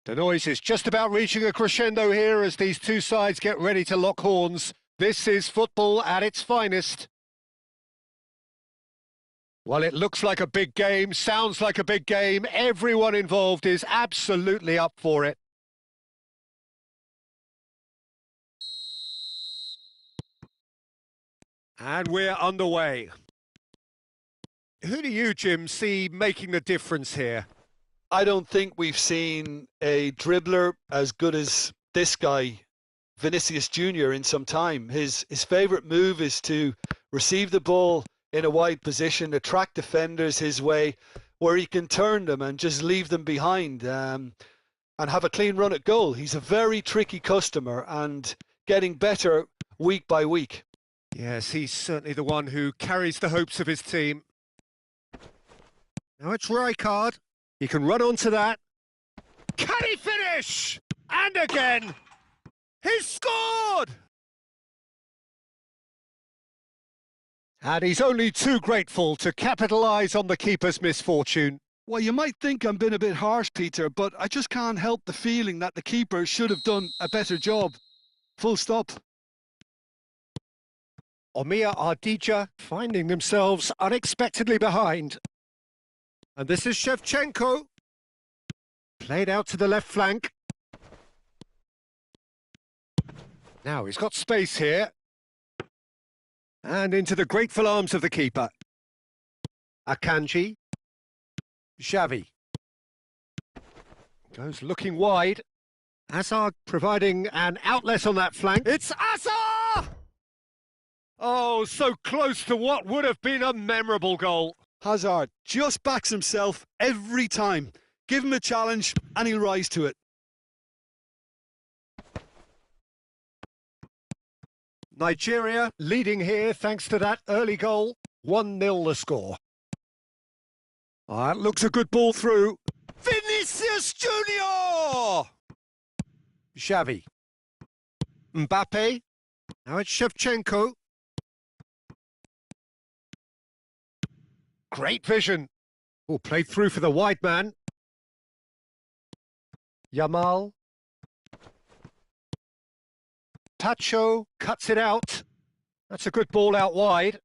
The noise is just about reaching a crescendo here as these two sides get ready to lock horns. This is football at its finest. Well, it looks like a big game, sounds like a big game. Everyone involved is absolutely up for it. And we're underway. Who do you, Jim, see making the difference here? I don't think we've seen a dribbler as good as this guy, Vinicius Jr., in some time. His favourite move is to receive the ball in a wide position, attract defenders his way, where he can turn them and just leave them behind and have a clean run at goal. He's a very tricky customer and getting better week by week. Yes, he's certainly the one who carries the hopes of his team. Now it's Rijkaard. He can run onto that. Can he finish? And again! He's scored! And he's only too grateful to capitalise on the keeper's misfortune. Well, you might think I'm being a bit harsh, Peter, but I just can't help the feeling that the keeper should have done a better job. Full stop. Omiya Ardija finding themselves unexpectedly behind. And this is Shevchenko. Played out to the left flank. Now he's got space here. And into the grateful arms of the keeper. Akanji. Xavi. Goes looking wide. Hazard providing an outlet on that flank. It's Hazard! Oh, so close to what would have been a memorable goal. Hazard just backs himself every time. Give him a challenge and he'll rise to it. Nigeria leading here thanks to that early goal. 1-0 the score. That looks a good ball through. Vinicius Junior! Xavi. Mbappe. Now it's Shevchenko. Great vision. Oh, played through for the wide man. Yamal. Pacho cuts it out. That's a good ball out wide.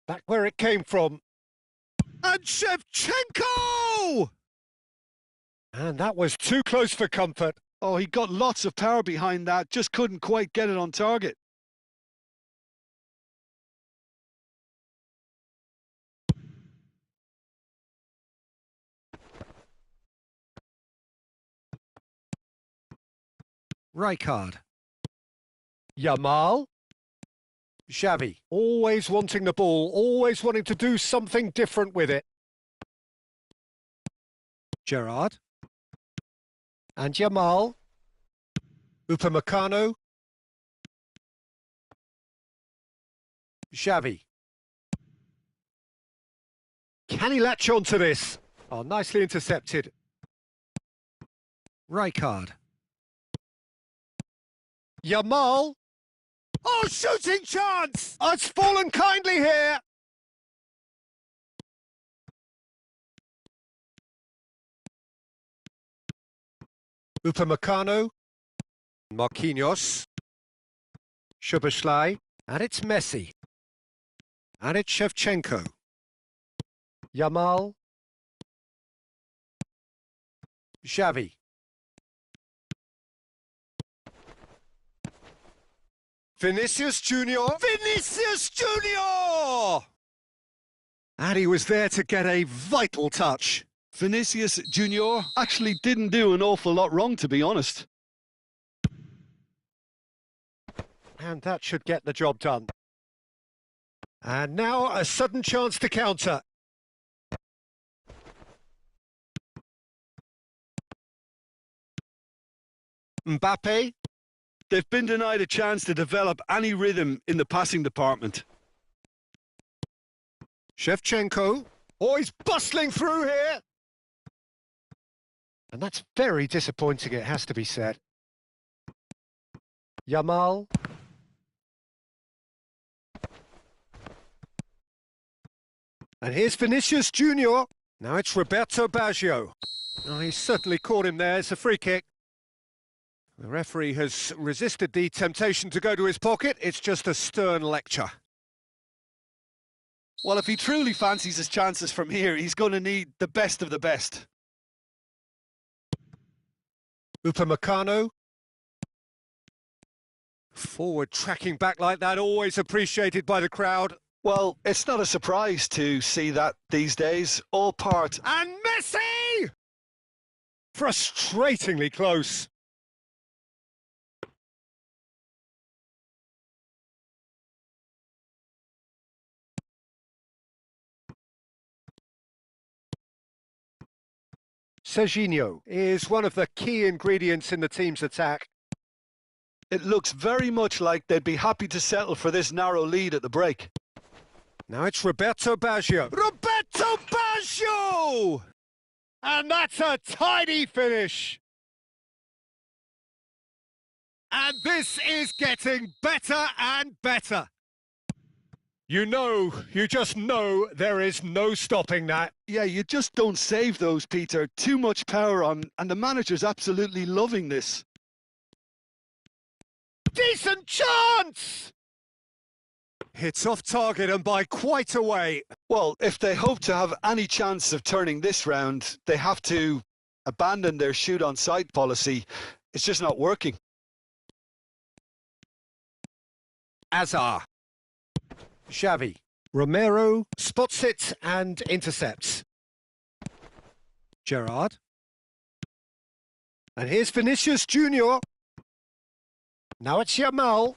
Back where it came from. And Shevchenko! And that was too close for comfort. Oh, he got lots of power behind that, just couldn't quite get it on target. Rijkaard. Yamal. Xavi. Always wanting the ball, always wanting to do something different with it. Gerrard. And Yamal. Upamecano. Xavi. Can he latch on to this? Oh, nicely intercepted. Rijkaard. Yamal. Oh, shooting chance! Oh, it's fallen kindly here. Upamecano. Marquinhos. Szoboszlai. And it's Messi. And it's Shevchenko. Yamal. Xavi. Vinicius Junior. Vinicius Junior! And he was there to get a vital touch. Vinicius Junior actually didn't do an awful lot wrong, to be honest. And that should get the job done. And now a sudden chance to counter. Mbappe. They've been denied a chance to develop any rhythm in the passing department. Shevchenko. Oh, he's bustling through here. And that's very disappointing, it has to be said. Yamal. And here's Vinicius Junior. Now it's Roberto Baggio. Oh, he certainly caught him there. It's a free kick. The referee has resisted the temptation to go to his pocket. It's just a stern lecture. Well, if he truly fancies his chances from here, he's going to need the best of the best. Upamecano. Forward tracking back like that, always appreciated by the crowd. Well, it's not a surprise to see that these days, all part. And Messi! Frustratingly close. Serginho is one of the key ingredients in the team's attack. It looks very much like they'd be happy to settle for this narrow lead at the break. Now it's Roberto Baggio. Roberto Baggio! And that's a tidy finish. And this is getting better and better. You just know there is no stopping that. Yeah, you just don't save those, Peter. Too much power on, and the manager's absolutely loving this. Decent chance! Hits off target and by quite a way. Well, if they hope to have any chance of turning this round, they have to abandon their shoot-on-sight policy. It's just not working. Azar. Xavi. Romero spots it and intercepts. Gerrard. And here's Vinicius Junior. Now it's Yamal.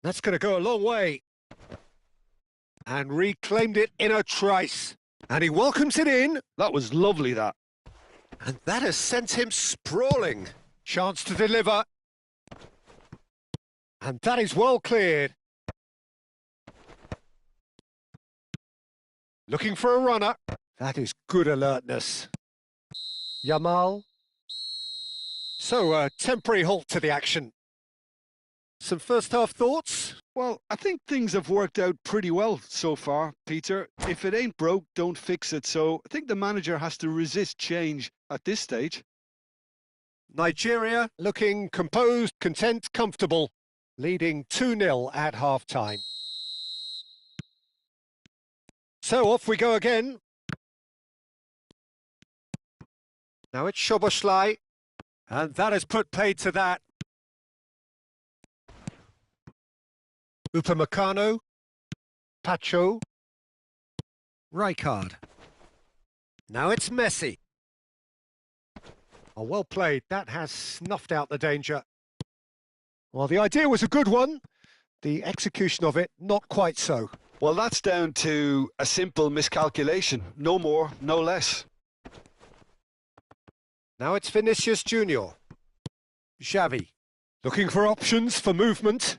That's going to go a long way. And reclaimed it in a trice. And he welcomes it in. That was lovely, that. And that has sent him sprawling. Chance to deliver. And that is well cleared. Looking for a runner. That is good alertness. Yamal. So, a temporary halt to the action. Some first-half thoughts? Well, I think things have worked out pretty well so far, Peter. If it ain't broke, don't fix it. So I think the manager has to resist change at this stage. Nigeria looking composed, content, comfortable, leading 2-0 at half-time. So off we go again. Now it's Szoboszlai, and that has put paid to that. Upamecano, Pacho, Rijkaard. Now it's Messi. Oh, well played. That has snuffed out the danger. Well, the idea was a good one. The execution of it, not quite so. Well, that's down to a simple miscalculation. No more, no less. Now it's Vinicius Junior. Xavi, looking for options for movement.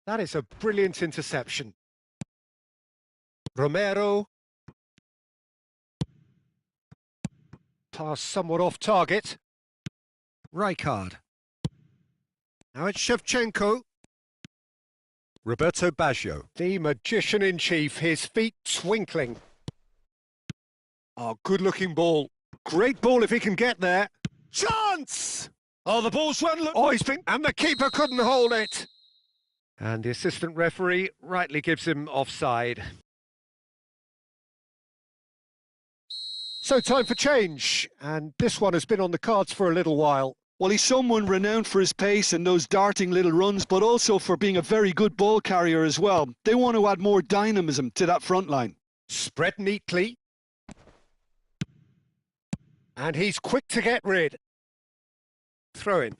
That is a brilliant interception. Romero. Pass somewhat off target. Rijkaard. Now it's Shevchenko. Roberto Baggio, the magician-in-chief, his feet twinkling. Oh, good-looking ball. Great ball if he can get there. Chance! Oh, the ball's run. Oh, he's been... And the keeper couldn't hold it. And the assistant referee rightly gives him offside. So time for change. And this one has been on the cards for a little while. Well, he's someone renowned for his pace and those darting little runs, but also for being a very good ball carrier as well. They want to add more dynamism to that front line. Spread neatly. And he's quick to get rid. Throw in.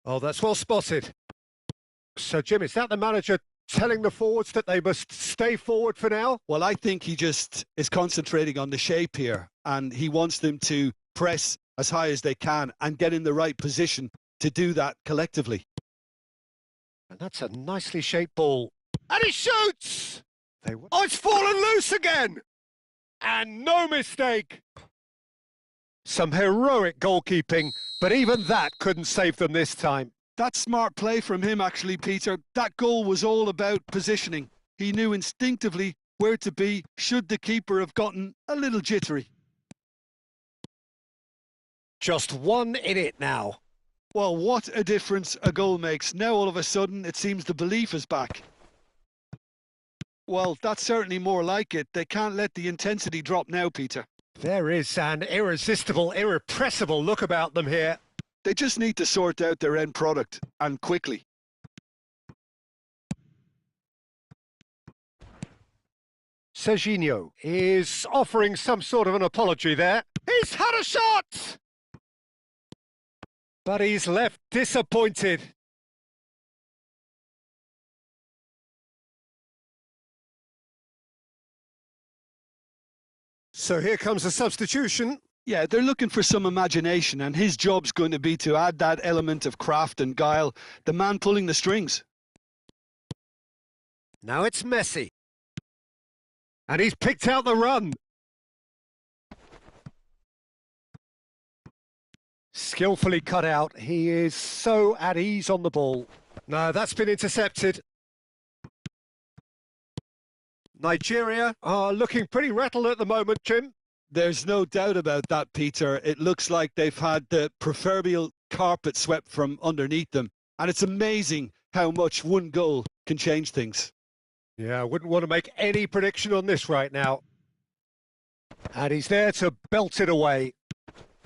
Oh, that's well spotted. So, Jim, is that the manager telling the forwards that they must stay forward for now? Well, I think he just is concentrating on the shape here, and he wants them to press as high as they can and get in the right position to do that collectively. And that's a nicely shaped ball. And he shoots! Oh, it's fallen loose again! And no mistake! Some heroic goalkeeping, but even that couldn't save them this time. That's smart play from him, actually, Peter. That goal was all about positioning. He knew instinctively where to be should the keeper have gotten a little jittery. Just one in it now. Well, what a difference a goal makes. Now all of a sudden it seems the belief is back. Well, that's certainly more like it. They can't let the intensity drop now, Peter. There is an irresistible, irrepressible look about them here. They just need to sort out their end product, and quickly. Serginho is offering some sort of an apology there. He's had a shot! But he's left disappointed. So here comes a substitution. Yeah, they're looking for some imagination, and his job's going to be to add that element of craft and guile, the man pulling the strings. Now it's Messi. And he's picked out the run. Skillfully cut out. He is so at ease on the ball. No, that's been intercepted. Nigeria are looking pretty rattled at the moment, Jim. There's no doubt about that, Peter. It looks like they've had the proverbial carpet swept from underneath them. And it's amazing how much one goal can change things. Yeah, I wouldn't want to make any prediction on this right now. And he's there to belt it away.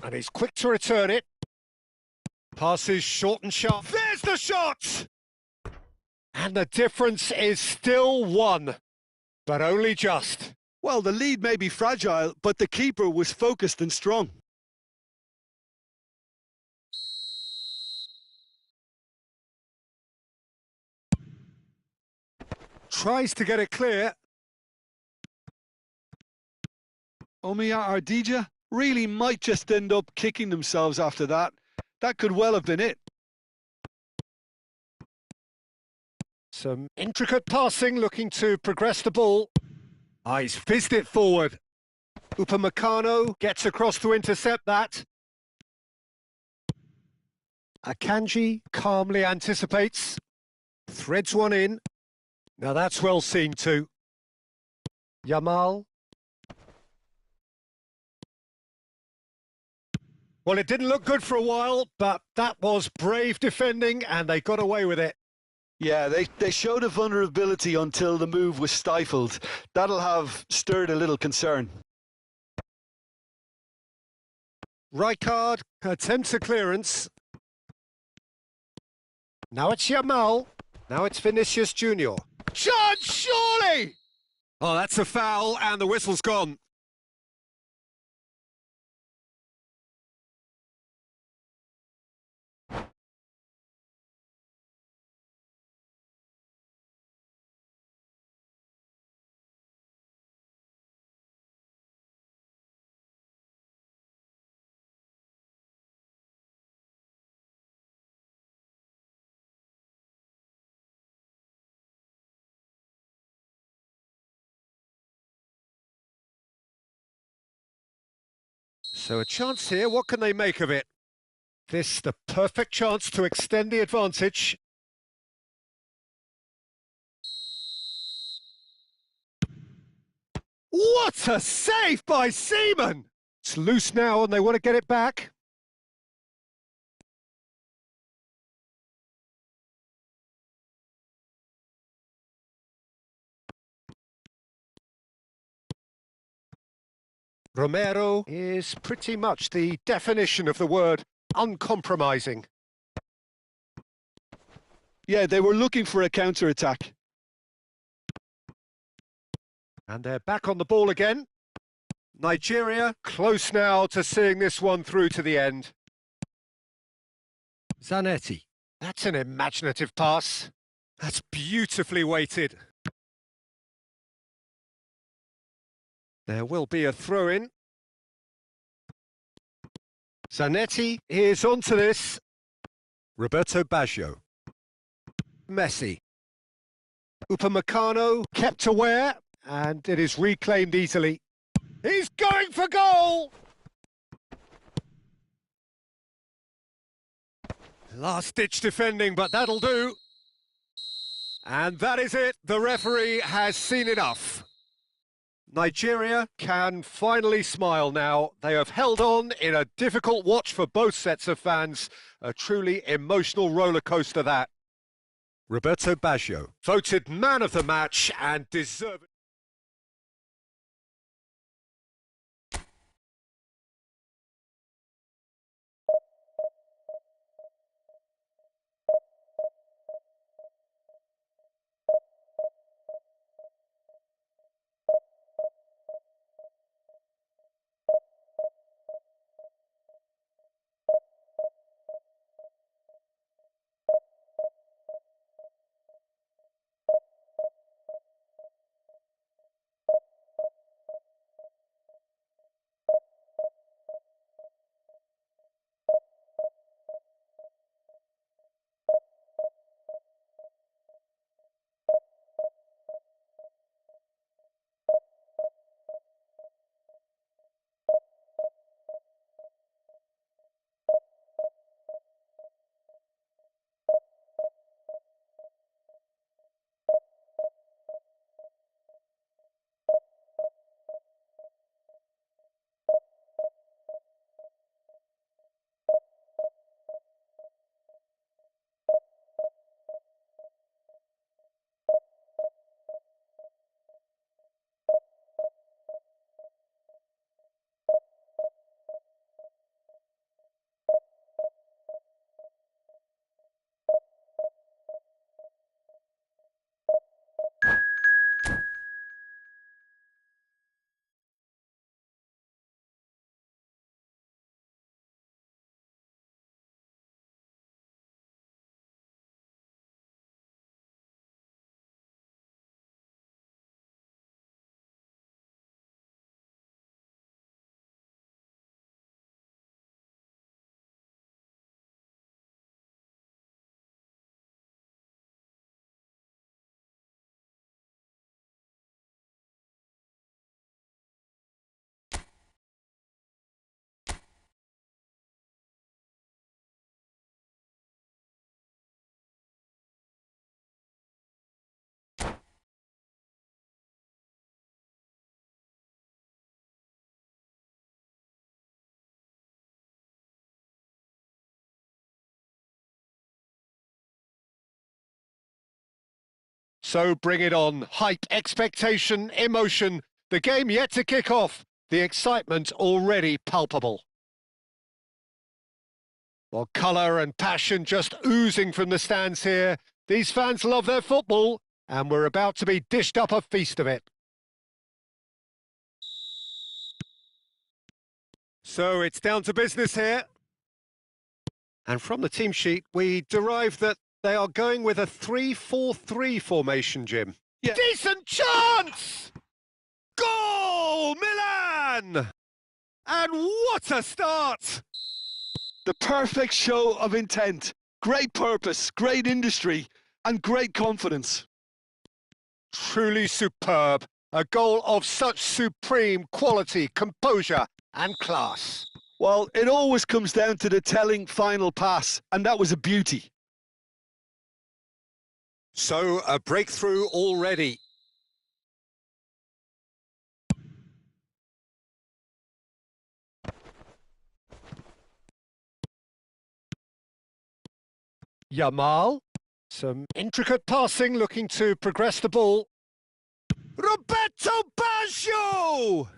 And he's quick to return it. Passes short and sharp. There's the shot! And the difference is still one, but only just. Well, the lead may be fragile, but the keeper was focused and strong. Tries to get it clear. Omiya Ardija really might just end up kicking themselves after that. That could well have been it. Some intricate passing, looking to progress the ball. He's fizzed it forward. Upamecano gets across to intercept that. Akanji calmly anticipates. Threads one in. Now that's well seen too. Yamal. Well, it didn't look good for a while, but that was brave defending and they got away with it. Yeah, they showed a vulnerability until the move was stifled. That'll have stirred a little concern. Rijkaard attempts a clearance. Now it's Yamal. Now it's Vinicius Junior. Chance, surely! Oh, that's a foul and the whistle's gone. So a chance here, what can they make of it? This the perfect chance to extend the advantage. What a save by Seaman! It's loose now and they want to get it back. Romero is pretty much the definition of the word uncompromising. Yeah, they were looking for a counter-attack. And they're back on the ball again. Nigeria close now to seeing this one through to the end. Zanetti. That's an imaginative pass. That's beautifully weighted. There will be a throw-in. Zanetti is onto this. Roberto Baggio. Messi. Upamecano kept aware, and it is reclaimed easily. He's going for goal! Last-ditch defending, but that'll do. And that is it. The referee has seen enough. Nigeria can finally smile now. They have held on in a difficult watch for both sets of fans. A truly emotional rollercoaster that. Roberto Baggio, voted man of the match and deserved. So bring it on. Hype, expectation, emotion. The game yet to kick off. The excitement already palpable. Well, colour and passion just oozing from the stands here. These fans love their football, and we're about to be dished up a feast of it. So it's down to business here. And from the team sheet, we derive that they are going with a 3-4-3 formation, Jim. Yeah. Decent chance! Goal, Milan! And what a start! The perfect show of intent. Great purpose, great industry, and great confidence. Truly superb. A goal of such supreme quality, composure, and class. Well, it always comes down to the telling final pass, and that was a beauty. So, a breakthrough already. Yamal. Some intricate passing, looking to progress the ball. Roberto Baggio!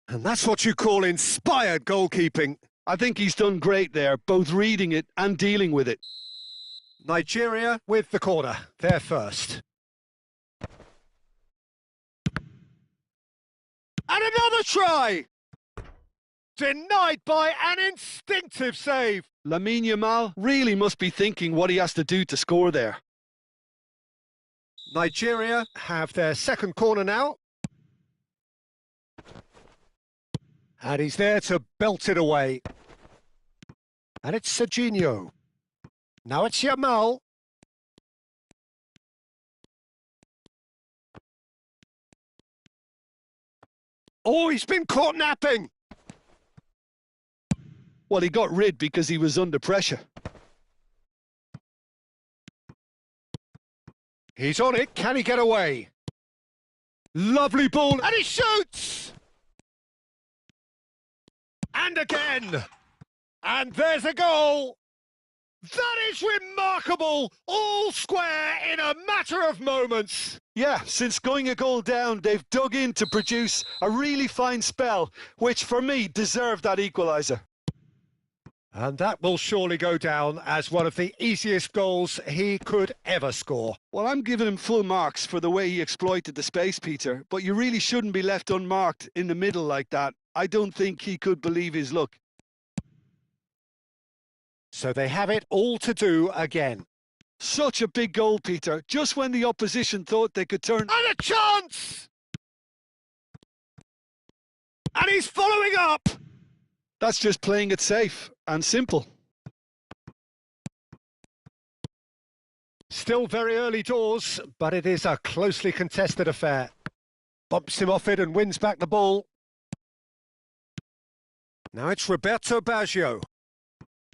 And that's what you call inspired goalkeeping. I think he's done great there, both reading it and dealing with it. Nigeria with the corner, they're first. And another try! Denied by an instinctive save. Lamine Yamal really must be thinking what he has to do to score there. Nigeria have their second corner now. And he's there to belt it away. And it's Serginho. Now it's Yamal. Oh, he's been caught napping. Well, he got rid because he was under pressure. He's on it. Can he get away? Lovely ball. And he shoots! And again. And there's a goal. That is remarkable. All square in a matter of moments. Yeah, since going a goal down, they've dug in to produce a really fine spell, which for me deserved that equaliser. And that will surely go down as one of the easiest goals he could ever score. Well, I'm giving him full marks for the way he exploited the space, Peter, but you really shouldn't be left unmarked in the middle like that. I don't think he could believe his luck. So they have it all to do again. Such a big goal, Peter, just when the opposition thought they could turn... And a chance! And he's following up! That's just playing it safe and simple. Still very early doors, but it is a closely contested affair. Bumps him off it and wins back the ball. Now it's Roberto Baggio.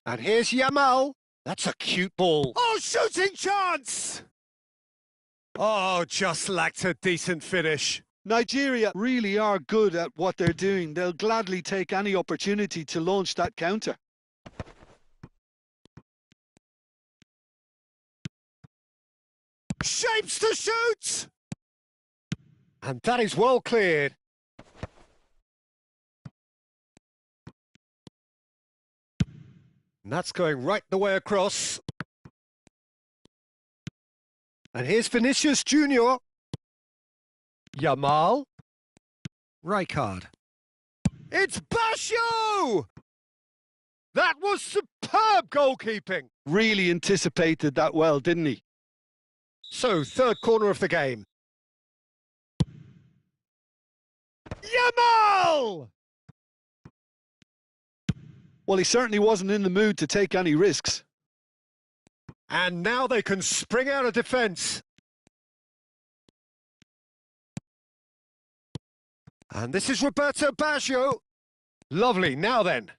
And here's Yamal. That's a cute ball. Oh, shooting chance! Oh, just lacked a decent finish. Nigeria really are good at what they're doing. They'll gladly take any opportunity to launch that counter. Shapes to shoot! And that is well cleared. And that's going right the way across. And here's Vinicius Junior. Yamal. Rijkaard. It's Baggio! That was superb goalkeeping. Really anticipated that well, didn't he? So, third corner of the game. Yamal! Well, he certainly wasn't in the mood to take any risks. And now they can spring out of defence. And this is Roberto Baggio. Lovely, now then.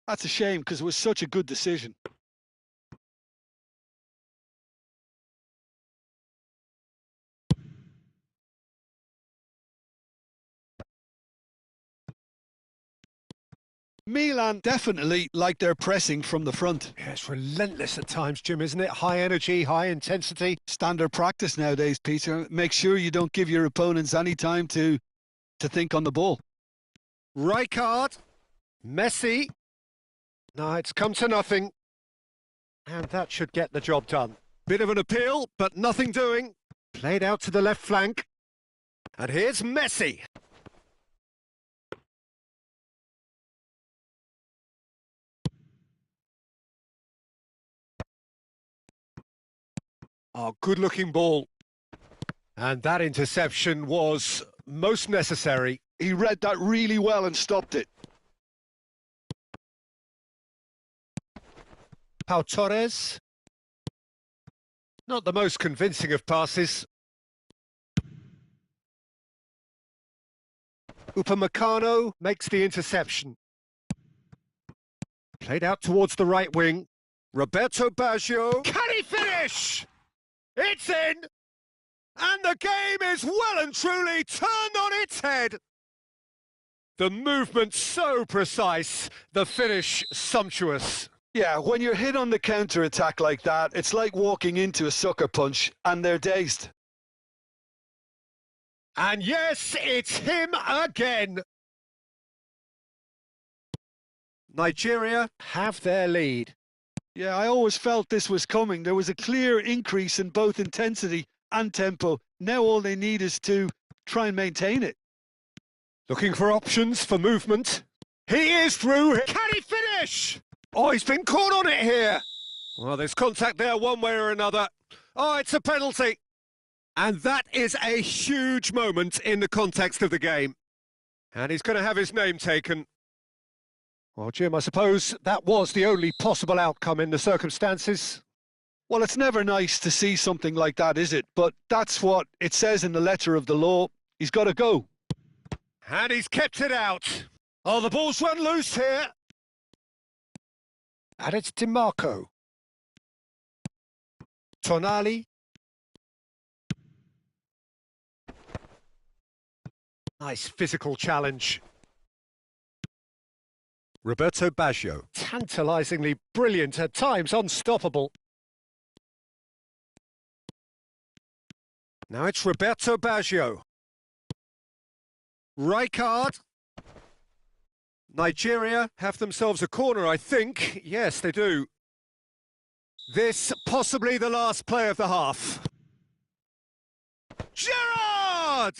That's a shame, because it was such a good decision. Milan definitely like their pressing from the front. Yeah, it's relentless at times, Jim, isn't it? High energy, high intensity. Standard practice nowadays, Peter. Make sure you don't give your opponents any time to think on the ball. Rijkaard. Messi. No, it's come to nothing. And that should get the job done. Bit of an appeal, but nothing doing. Played out to the left flank. And here's Messi. Oh, good-looking ball. And that interception was most necessary. He read that really well and stopped it. Pau Torres. Not the most convincing of passes. Upamecano makes the interception. Played out towards the right wing. Roberto Baggio. Can he finish? It's in! And the game is well and truly turned on its head. The movement so precise, the finish sumptuous. Yeah, when you're hit on the counter-attack like that, it's like walking into a sucker punch and they're dazed. And yes, it's him again. Nigeria have their lead. Yeah, I always felt this was coming. There was a clear increase in both intensity and tempo. Now all they need is to try and maintain it. Looking for options for movement. He is through. Can he finish? Oh, he's been caught on it here. Well, there's contact there one way or another. Oh, it's a penalty. And that is a huge moment in the context of the game. And he's going to have his name taken. Well, Jim, I suppose that was the only possible outcome in the circumstances. Well, it's never nice to see something like that, is it? But that's what it says in the letter of the law. He's got to go. And he's kept it out. Oh, the ball's run loose here. And it's DiMarco. Tonali. Nice physical challenge. Roberto Baggio, tantalisingly brilliant, at times unstoppable. Now it's Roberto Baggio. Rijkaard. Nigeria have themselves a corner, I think. Yes, they do. This possibly the last play of the half. Gerrard!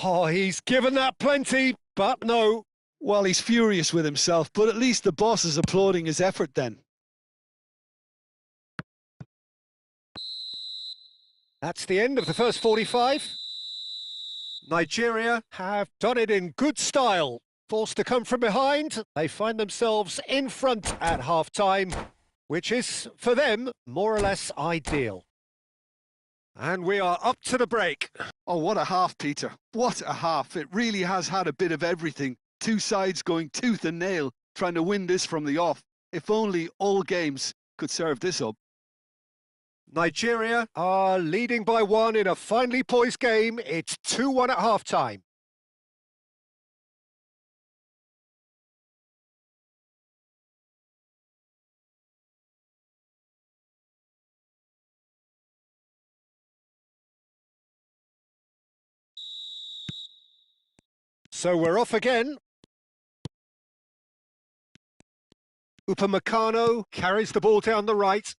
Oh, he's given that plenty, but no. Well, he's furious with himself, but at least the boss is applauding his effort then. That's the end of the first 45. Nigeria have done it in good style. Forced to come from behind, they find themselves in front at half-time, which is, for them, more or less ideal. And we are up to the break. Oh, what a half, Peter. What a half. It really has had a bit of everything. Two sides going tooth and nail, trying to win this from the off. If only all games could serve this up. Nigeria are leading by 1 in a finely poised game. It's 2-1 at half-time. So we're off again. Upamecano carries the ball down the right.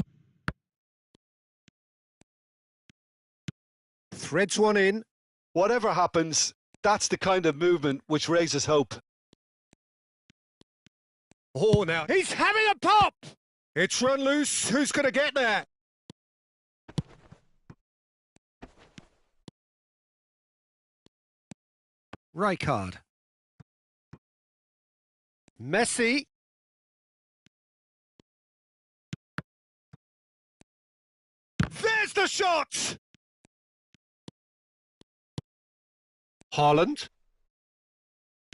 Threads one in. Whatever happens, that's the kind of movement which raises hope. Oh, now he's having a pop! It's run loose. Who's going to get there? Rijkaard. Messi. There's the shot! Haaland.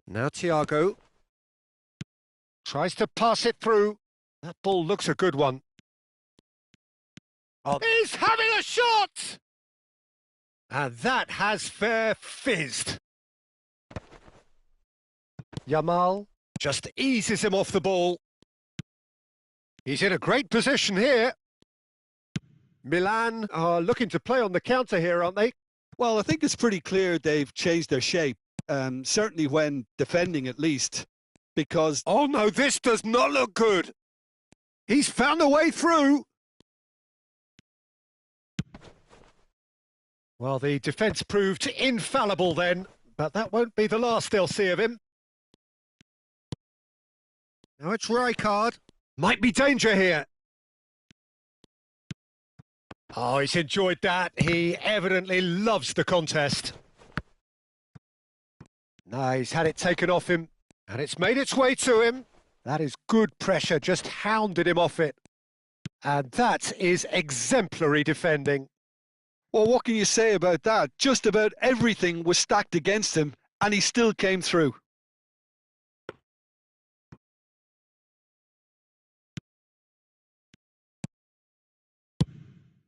Now Thiago. Tries to pass it through. That ball looks a good one. Oh, he's having a shot! And that has fair fizzed. Yamal just eases him off the ball. He's in a great position here. Milan are looking to play on the counter here, aren't they? Well, I think it's pretty clear they've changed their shape, certainly when defending at least, because... Oh no, this does not look good. He's found a way through. Well, the defence proved infallible then, but that won't be the last they'll see of him. Now it's Rijkaard. Might be danger here. Oh, he's enjoyed that. He evidently loves the contest. No, he's had it taken off him, and it's made its way to him. That is good pressure, just hounded him off it. And that is exemplary defending. Well, what can you say about that? Just about everything was stacked against him, and he still came through.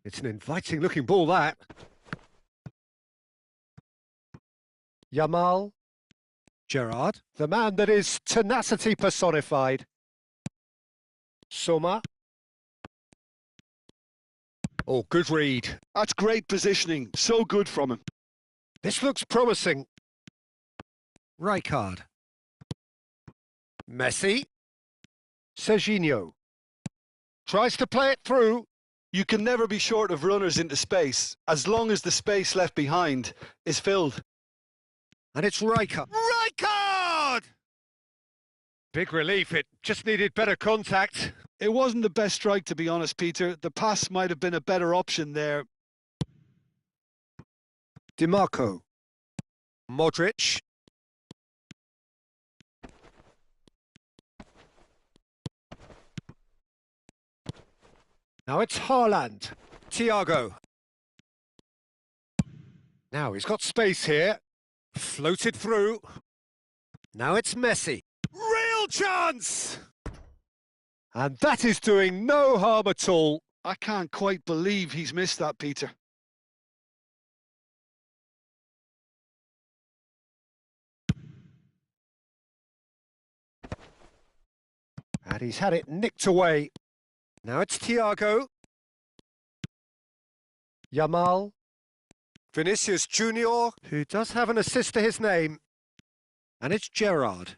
It's an inviting-looking ball, that. Yamal. Gerrard, the man that is tenacity personified. Soma. Oh, good read. That's great positioning. So good from him. This looks promising. Rijkaard. Messi. Serginho. Tries to play it through. You can never be short of runners into space, as long as the space left behind is filled. And it's Rijkaard. Rijkaard! Big relief, it just needed better contact. It wasn't the best strike, to be honest, Peter. The pass might have been a better option there. DiMarco. Modric. Now it's Haaland. Thiago. Now he's got space here. Floated through. Now it's Messi. Real chance! And that is doing no harm at all. I can't quite believe he's missed that, Peter. And he's had it nicked away. Now it's Thiago. Yamal. Vinicius Junior, who does have an assist to his name. And it's Gerrard.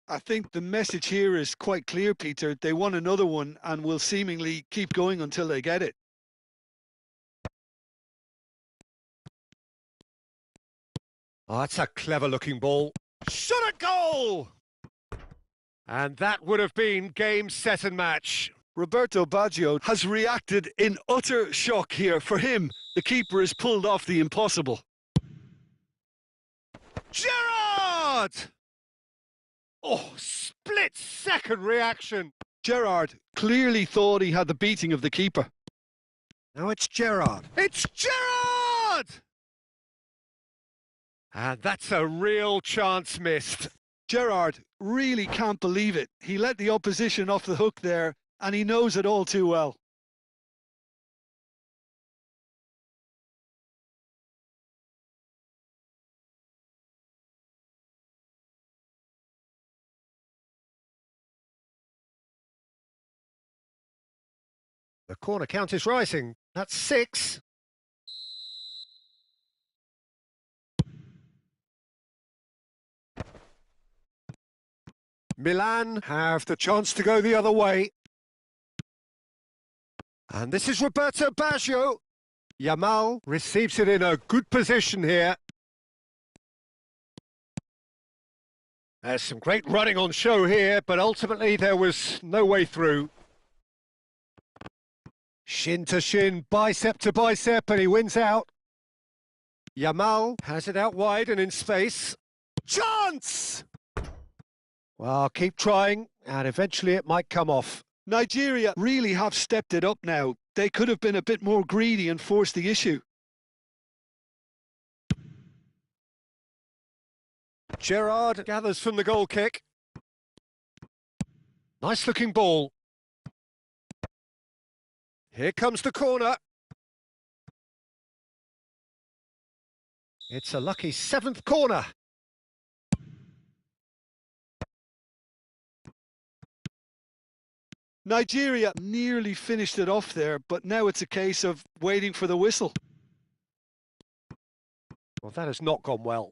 I think the message here is quite clear, Peter. They won another one and will seemingly keep going until they get it. Oh, that's a clever-looking ball. Shot at goal! And that would have been game, set and match. Roberto Baggio has reacted in utter shock here. For him, the keeper has pulled off the impossible. Gerrard! Oh, split-second reaction. Gerrard clearly thought he had the beating of the keeper. Now it's Gerrard. It's Gerrard! And that's a real chance missed. Gerrard really can't believe it. He let the opposition off the hook there, and he knows it all too well. The corner count is rising. That's 6. Milan have the chance to go the other way. And this is Roberto Baggio. Yamal receives it in a good position here. There's some great running on show here, but ultimately there was no way through. Shin to shin, bicep to bicep, and he wins out. Yamal has it out wide and in space. Chance! Well, keep trying, and eventually it might come off. Nigeria really have stepped it up now. They could have been a bit more greedy and forced the issue. Gerrard gathers from the goal kick. Nice looking ball. Here comes the corner. It's a lucky 7th corner. Nigeria nearly finished it off there, but now it's a case of waiting for the whistle. Well, that has not gone well.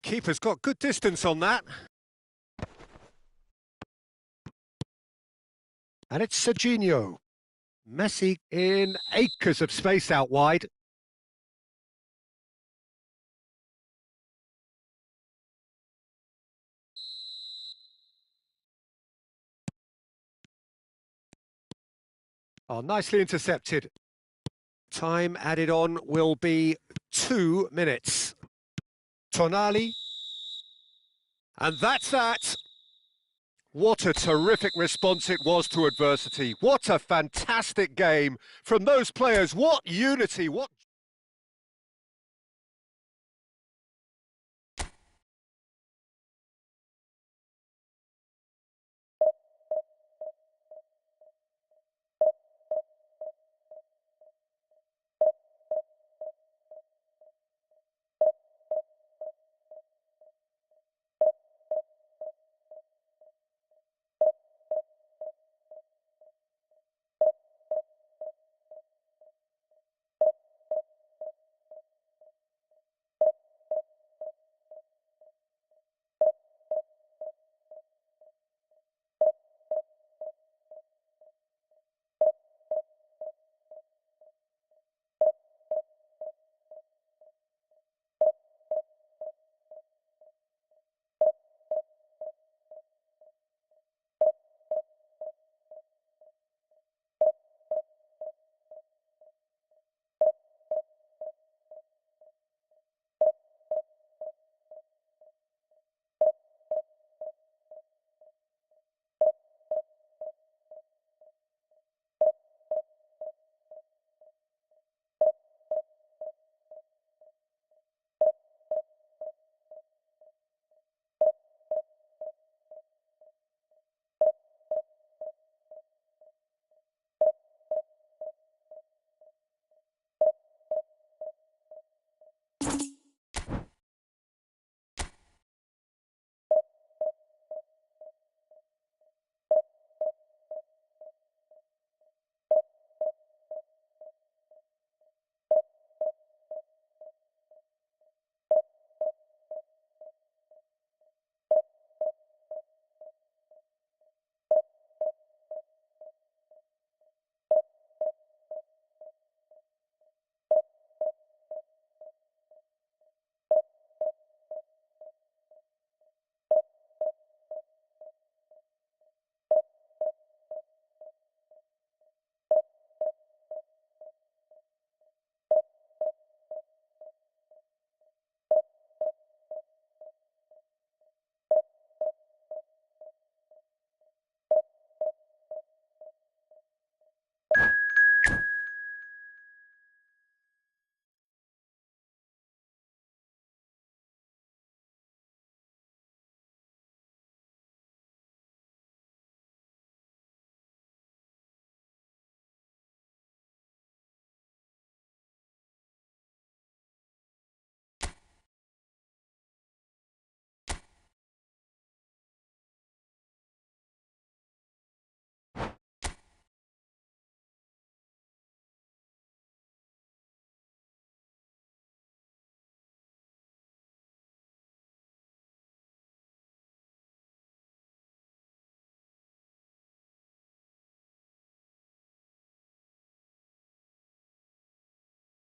Keeper's got good distance on that. And it's Serginho. Messi in acres of space out wide. Oh, nicely intercepted. Time added on will be 2 minutes. Tonali. And that's that. What a terrific response it was to adversity. What a fantastic game from those players. What unity, what...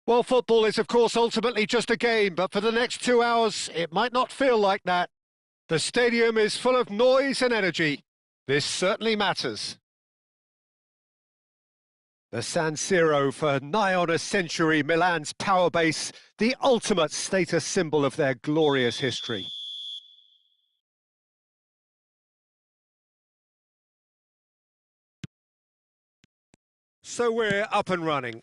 Well, football is, of course, ultimately just a game, but for the next 2 hours, it might not feel like that. The stadium is full of noise and energy. This certainly matters. The San Siro for nigh on a century, Milan's power base, the ultimate status symbol of their glorious history. So we're up and running.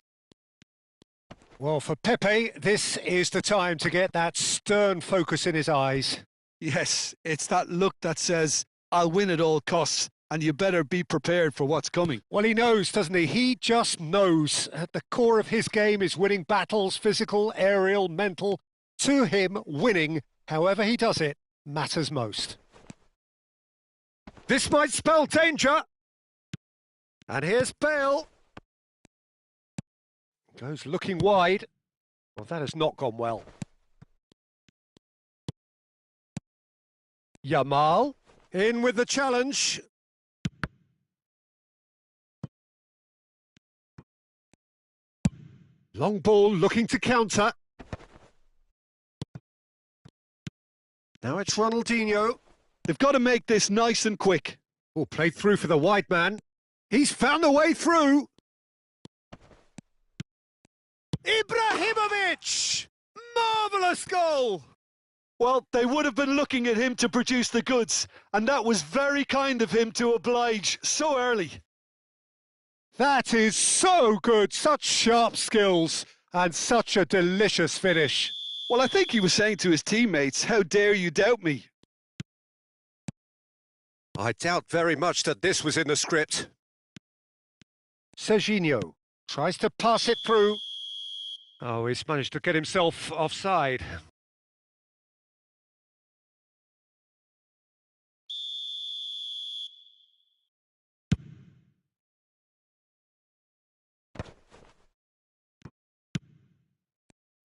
Well, for Pepe, this is the time to get that stern focus in his eyes. Yes, it's that look that says, I'll win at all costs, and you better be prepared for what's coming. Well, he knows, doesn't he? He just knows. At the core of his game is winning battles, physical, aerial, mental. To him, winning, however he does it, matters most. This might spell danger. And here's Bale. Goes looking wide. Well, that has not gone well. Yamal in with the challenge. Long ball looking to counter. Now it's Ronaldinho. They've got to make this nice and quick. Oh, played through for the wide man. He's found a way through. Ibrahimovic! Marvellous goal! Well, they would have been looking at him to produce the goods, and that was very kind of him to oblige so early. That is so good, such sharp skills, and such a delicious finish. Well, I think he was saying to his teammates, how dare you doubt me? I doubt very much that this was in the script. Serginho tries to pass it through. Oh, he's managed to get himself offside.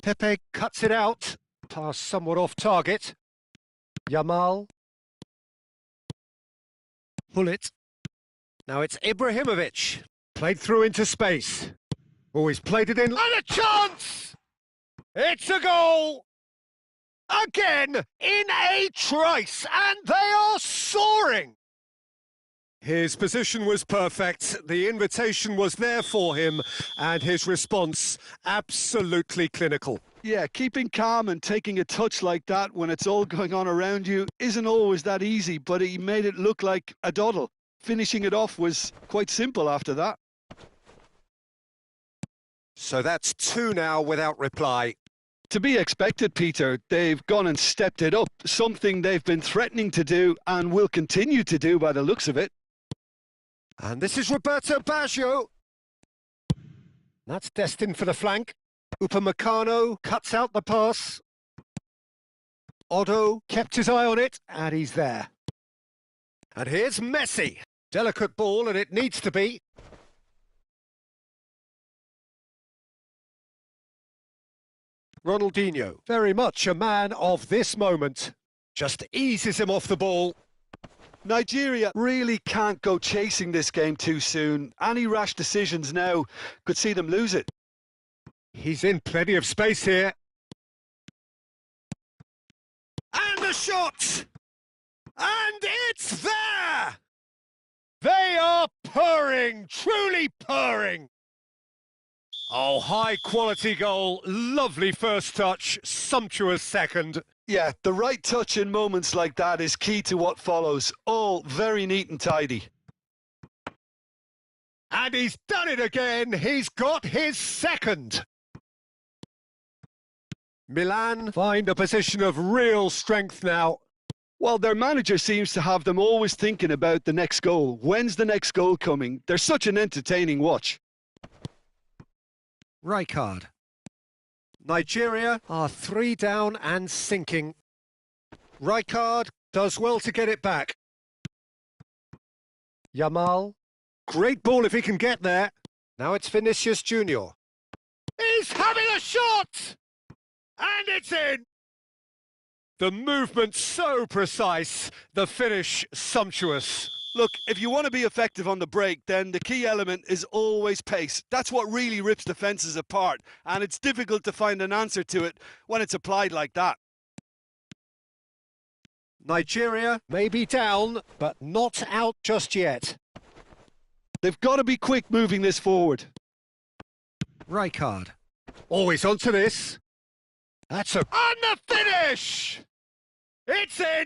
Pepe cuts it out. Pass somewhat off target. Yamal. Pull it. Now it's Ibrahimovic. Played through into space. Oh, he's played it in. And a chance! It's a goal! Again, in a trice, and they are soaring! His position was perfect, the invitation was there for him, and his response absolutely clinical. Yeah, keeping calm and taking a touch like that when it's all going on around you isn't always that easy, but he made it look like a doddle. Finishing it off was quite simple after that. So that's 2 now without reply. To be expected, Peter. They've gone and stepped it up, something they've been threatening to do and will continue to do by the looks of it. And this is Roberto Baggio. That's destined for the flank. Upamecano cuts out the pass. Otto kept his eye on it, and he's there. And here's Messi. Delicate ball, and it needs to be. Ronaldinho, very much a man of this moment. Just eases him off the ball. Nigeria really can't go chasing this game too soon. Any rash decisions now could see them lose it. He's in plenty of space here. And the shot! And it's there! They are purring, truly purring. Oh, high-quality goal, lovely first touch, sumptuous second. Yeah, the right touch in moments like that is key to what follows. All very neat and tidy. And he's done it again. He's got his second. Milan find a position of real strength now. Well, their manager seems to have them always thinking about the next goal. When's the next goal coming? They're such an entertaining watch. Rijkaard. Nigeria are 3 down and sinking. Rijkaard does well to get it back. Yamal. Great ball if he can get there. Now it's Vinicius Junior. He's having a shot! And it's in! The movement so precise, the finish sumptuous. Look, if you want to be effective on the break, then the key element is always pace. That's what really rips defences apart, and it's difficult to find an answer to it when it's applied like that. Nigeria may be down, but not out just yet. They've got to be quick moving this forward. Rijkaard. Always onto this. That's a... On the finish! It's in!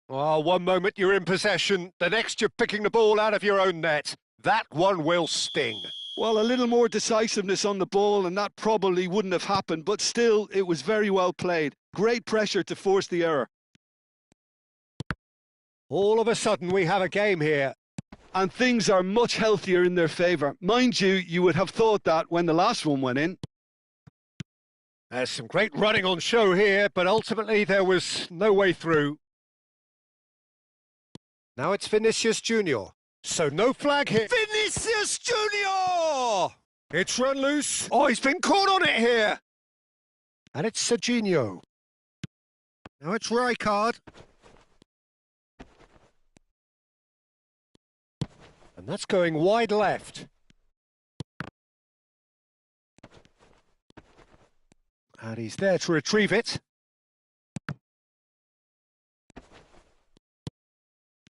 Well, one moment you're in possession, the next you're picking the ball out of your own net. That one will sting. Well, a little more decisiveness on the ball and that probably wouldn't have happened, but still, it was very well played. Great pressure to force the error. All of a sudden we have a game here. And things are much healthier in their favour. Mind you, you would have thought that when the last one went in. There's some great running on show here, but ultimately there was no way through. Now it's Vinicius Junior. So no flag here. Vinicius Junior! It's run loose. Oh, he's been caught on it here. And it's Serginho. Now it's Rijkaard. And that's going wide left. And he's there to retrieve it.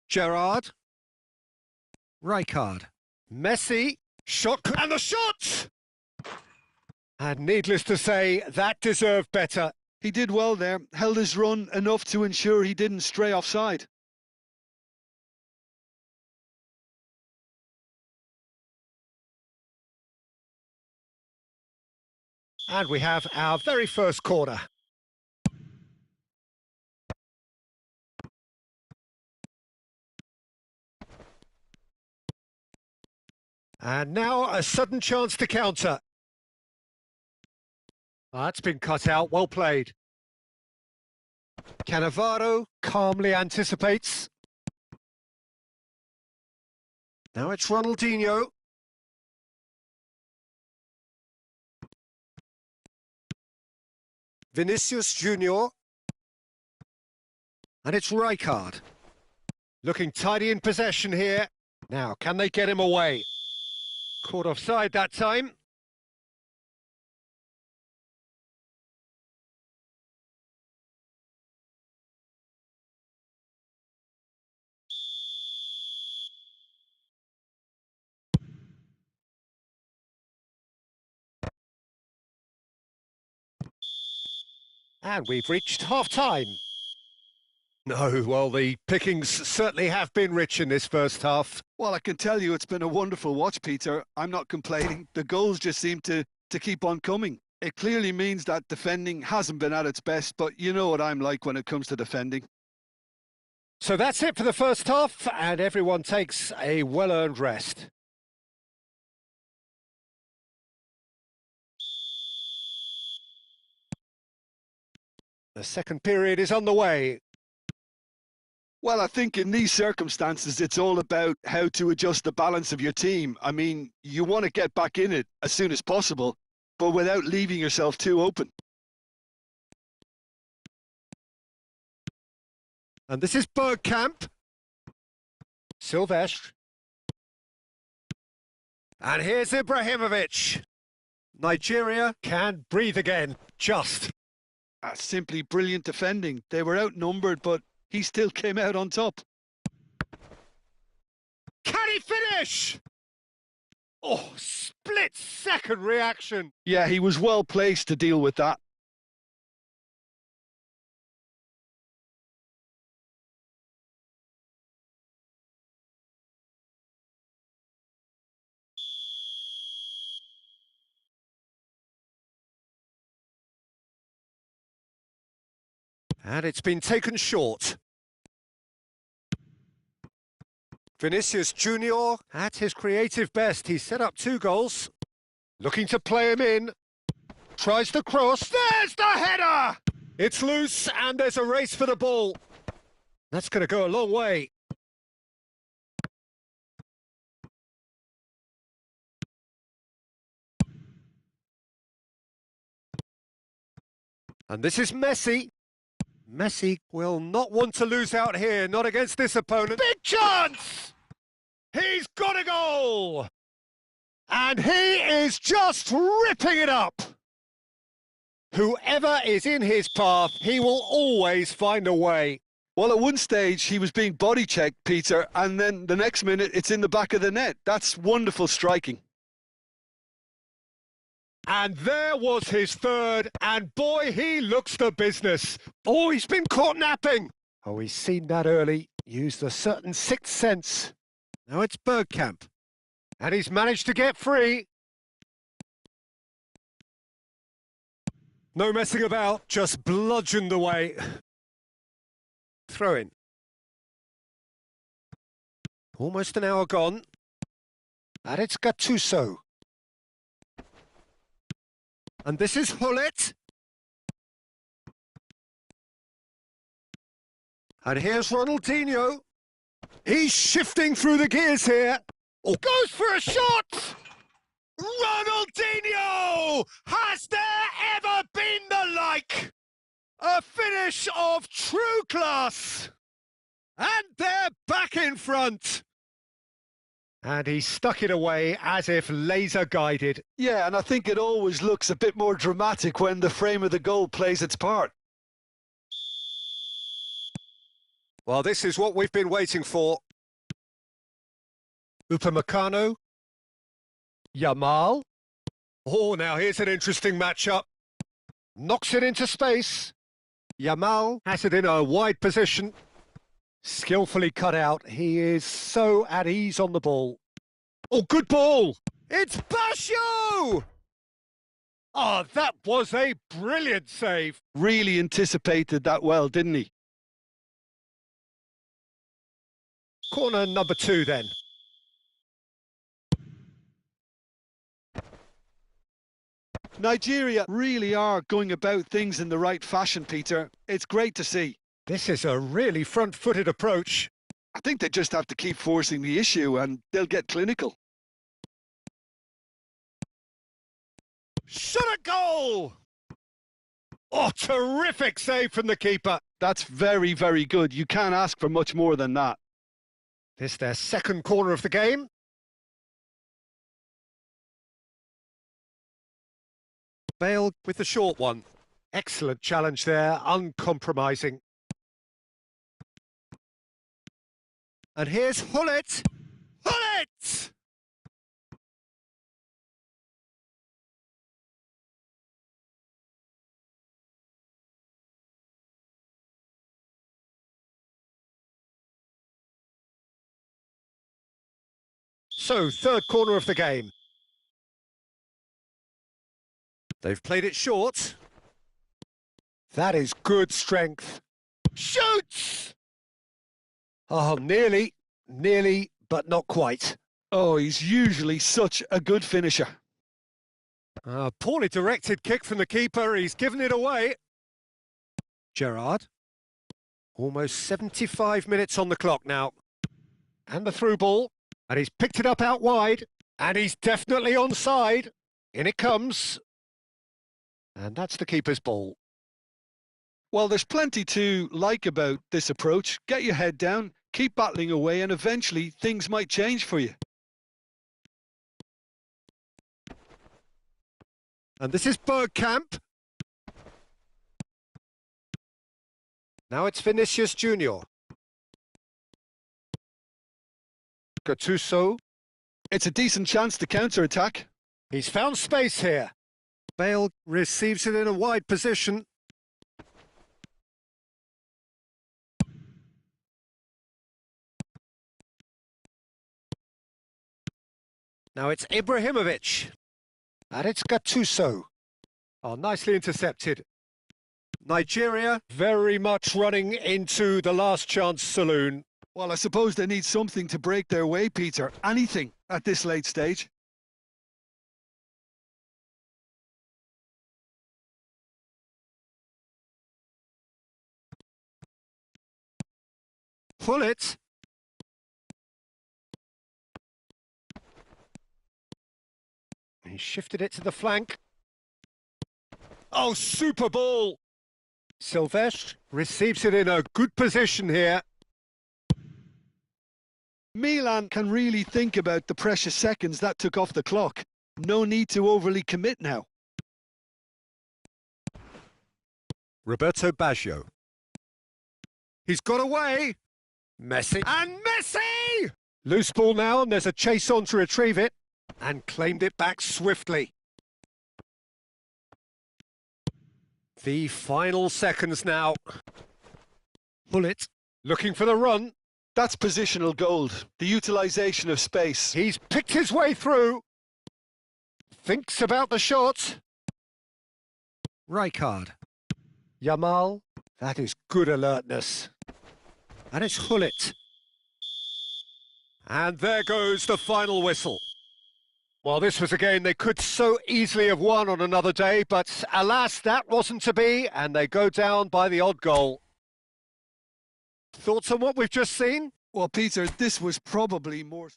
Gerrard. Rijkaard. Messi. Shot. And the shot! And needless to say, that deserved better. He did well there, held his run enough to ensure he didn't stray offside. And we have our very first corner. And now a sudden chance to counter. That's been cut out, well played. Cannavaro calmly anticipates. Now it's Ronaldinho. Vinicius Junior. And it's Rijkaard. Looking tidy in possession here. Now, can they get him away? Caught offside that time. And we've reached half-time. No, well, the pickings certainly have been rich in this first half. Well, I can tell you it's been a wonderful watch, Peter. I'm not complaining. The goals just seem to keep on coming. It clearly means that defending hasn't been at its best, but you know what I'm like when it comes to defending. So that's it for the first half, and everyone takes a well-earned rest. The second period is on the way. Well, I think in these circumstances, it's all about how to adjust the balance of your team. I mean, you want to get back in it as soon as possible, but without leaving yourself too open. And this is Bergkamp. Silvestre. And here's Ibrahimovic. Nigeria can breathe again, just. Simply brilliant defending. They were outnumbered, but he still came out on top. Can he finish? Oh, split-second reaction. Yeah, he was well placed to deal with that. And it's been taken short. Vinicius Junior at his creative best. He's set up 2 goals. Looking to play him in. Tries the cross. There's the header! It's loose and there's a race for the ball. That's going to go a long way. And this is Messi. Messi will not want to lose out here, not against this opponent. Big chance! He's got a goal! And he is just ripping it up! Whoever is in his path, he will always find a way. Well, at one stage, he was being body checked, Peter, and then the next minute, it's in the back of the net. That's wonderful striking. And there was his third, and boy, he looks the business. Oh, he's been caught napping. Oh, he's seen that early, used a certain sixth sense. Now it's Bergkamp, and he's managed to get free. No messing about, just bludgeoned away. Throw in. Almost an hour gone. And it's Gattuso. And this is Hullet. And here's Ronaldinho. He's shifting through the gears here. Oh, goes for a shot! Ronaldinho! Has there ever been the like? A finish of true class! And they're back in front! And he stuck it away as if laser guided. Yeah, and I think it always looks a bit more dramatic when the frame of the goal plays its part. Well, this is what we've been waiting for. Upamecano. Yamal. Oh, now here's an interesting matchup. Knocks it into space. Yamal has it in a wide position. Skillfully cut out. He is so at ease on the ball. Oh, good ball! It's Basho! Oh, that was a brilliant save. Really anticipated that well, didn't he? Corner number 2 then. Nigeria really are going about things in the right fashion, Peter. It's great to see. This is a really front-footed approach. I think they just have to keep forcing the issue and they'll get clinical. Shot a goal! Oh, terrific save from the keeper. That's very, very good. You can't ask for much more than that. This their second corner of the game. Bale with the short one. Excellent challenge there, uncompromising. And here's Hullet. Hullet! So, third corner of the game. They've played it short. That is good strength. Shoots! Oh, nearly, but not quite. Oh, he's usually such a good finisher. A poorly directed kick from the keeper. He's given it away. Gerrard. Almost 75 minutes on the clock now. And the through ball. And he's picked it up out wide. And he's definitely onside. In it comes. And that's the keeper's ball. Well, there's plenty to like about this approach. Get your head down, keep battling away, and eventually things might change for you. And this is Bergkamp. Now it's Vinicius Junior. Gattuso. It's a decent chance to counter-attack. He's found space here. Bale receives it in a wide position. Now it's Ibrahimovic. And it's Gattuso. Oh, nicely intercepted. Nigeria very much running into the last chance saloon. Well, I suppose they need something to break their way, Peter. Anything at this late stage. Pull it. He shifted it to the flank. Oh, super ball! Silvestre receives it in a good position here. Milan can really think about the precious seconds that took off the clock. No need to overly commit now. Roberto Baggio. He's got away. Messi. And Messi! Loose ball now, and there's a chase on to retrieve it. And claimed it back swiftly. The final seconds now. Bullet looking for the run. That's positional gold. The utilisation of space. He's picked his way through. Thinks about the shot. Rijkaard. Yamal. That is good alertness. And it's Hullet. And there goes the final whistle. Well, this was a game they could so easily have won on another day, but alas, that wasn't to be, and they go down by the odd goal. Thoughts on what we've just seen? Well, Peter, this was probably more...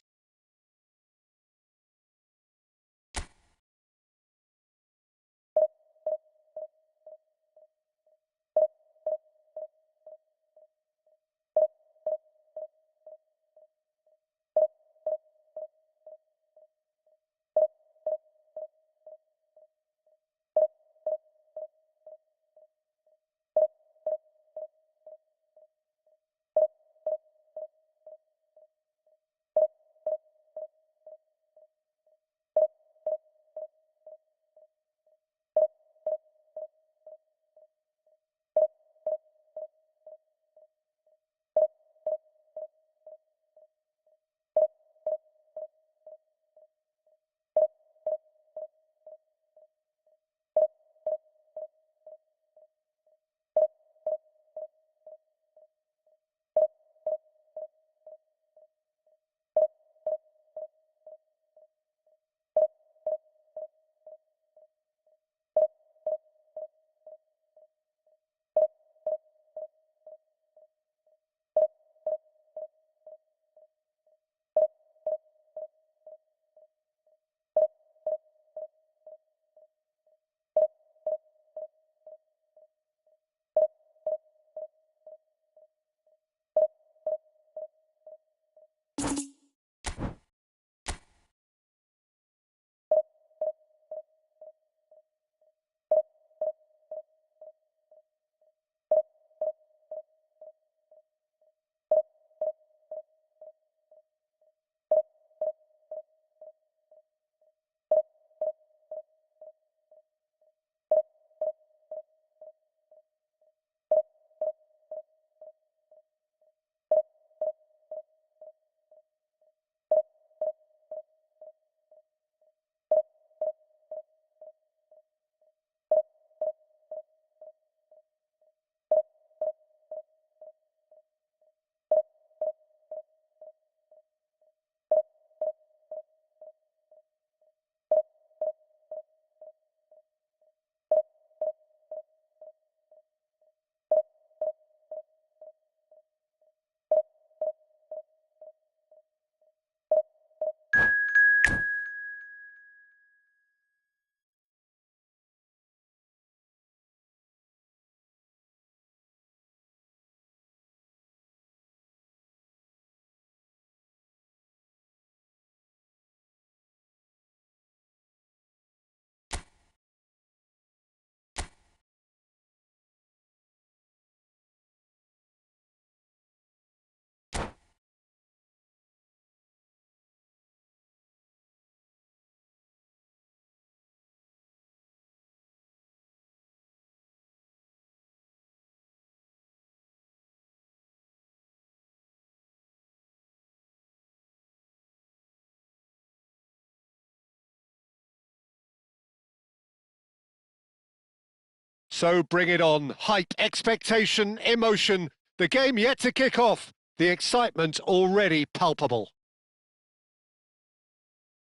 So bring it on. Hype, expectation, emotion. The game yet to kick off. The excitement already palpable.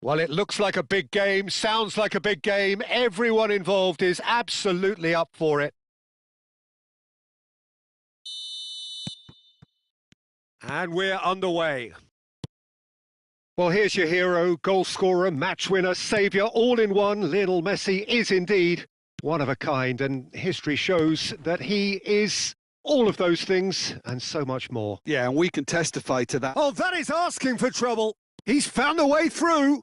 Well, it looks like a big game, sounds like a big game. Everyone involved is absolutely up for it. And we're underway. Well, here's your hero, goal scorer, match winner, saviour, all in one. Lionel Messi is indeed One of a kind, and history shows that he is all of those things and so much more. Yeah, and we can testify to that. Oh, that is asking for trouble. He's found a way through.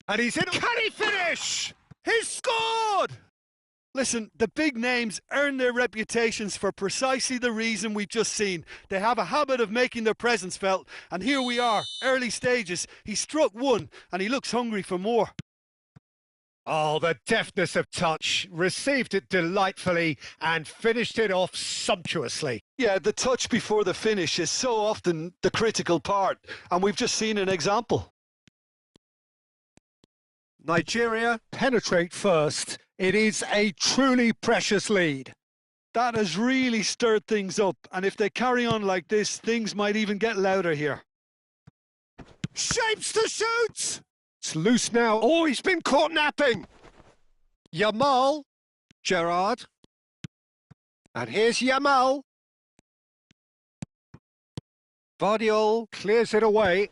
And he's in. Can he finish? He's scored! Listen, the big names earn their reputations for precisely the reason we've just seen. They have a habit of making their presence felt, and here we are, early stages. He struck one, and he looks hungry for more. Oh, the deftness of touch. Received it delightfully and finished it off sumptuously. Yeah, the touch before the finish is so often the critical part, and we've just seen an example. Nigeria penetrate first. It is a truly precious lead. That has really stirred things up, and if they carry on like this, things might even get louder here. Shapes to shoot! It's loose now. Oh, he's been caught napping. Yamal, Gerrard. And here's Yamal. Vardiol clears it away.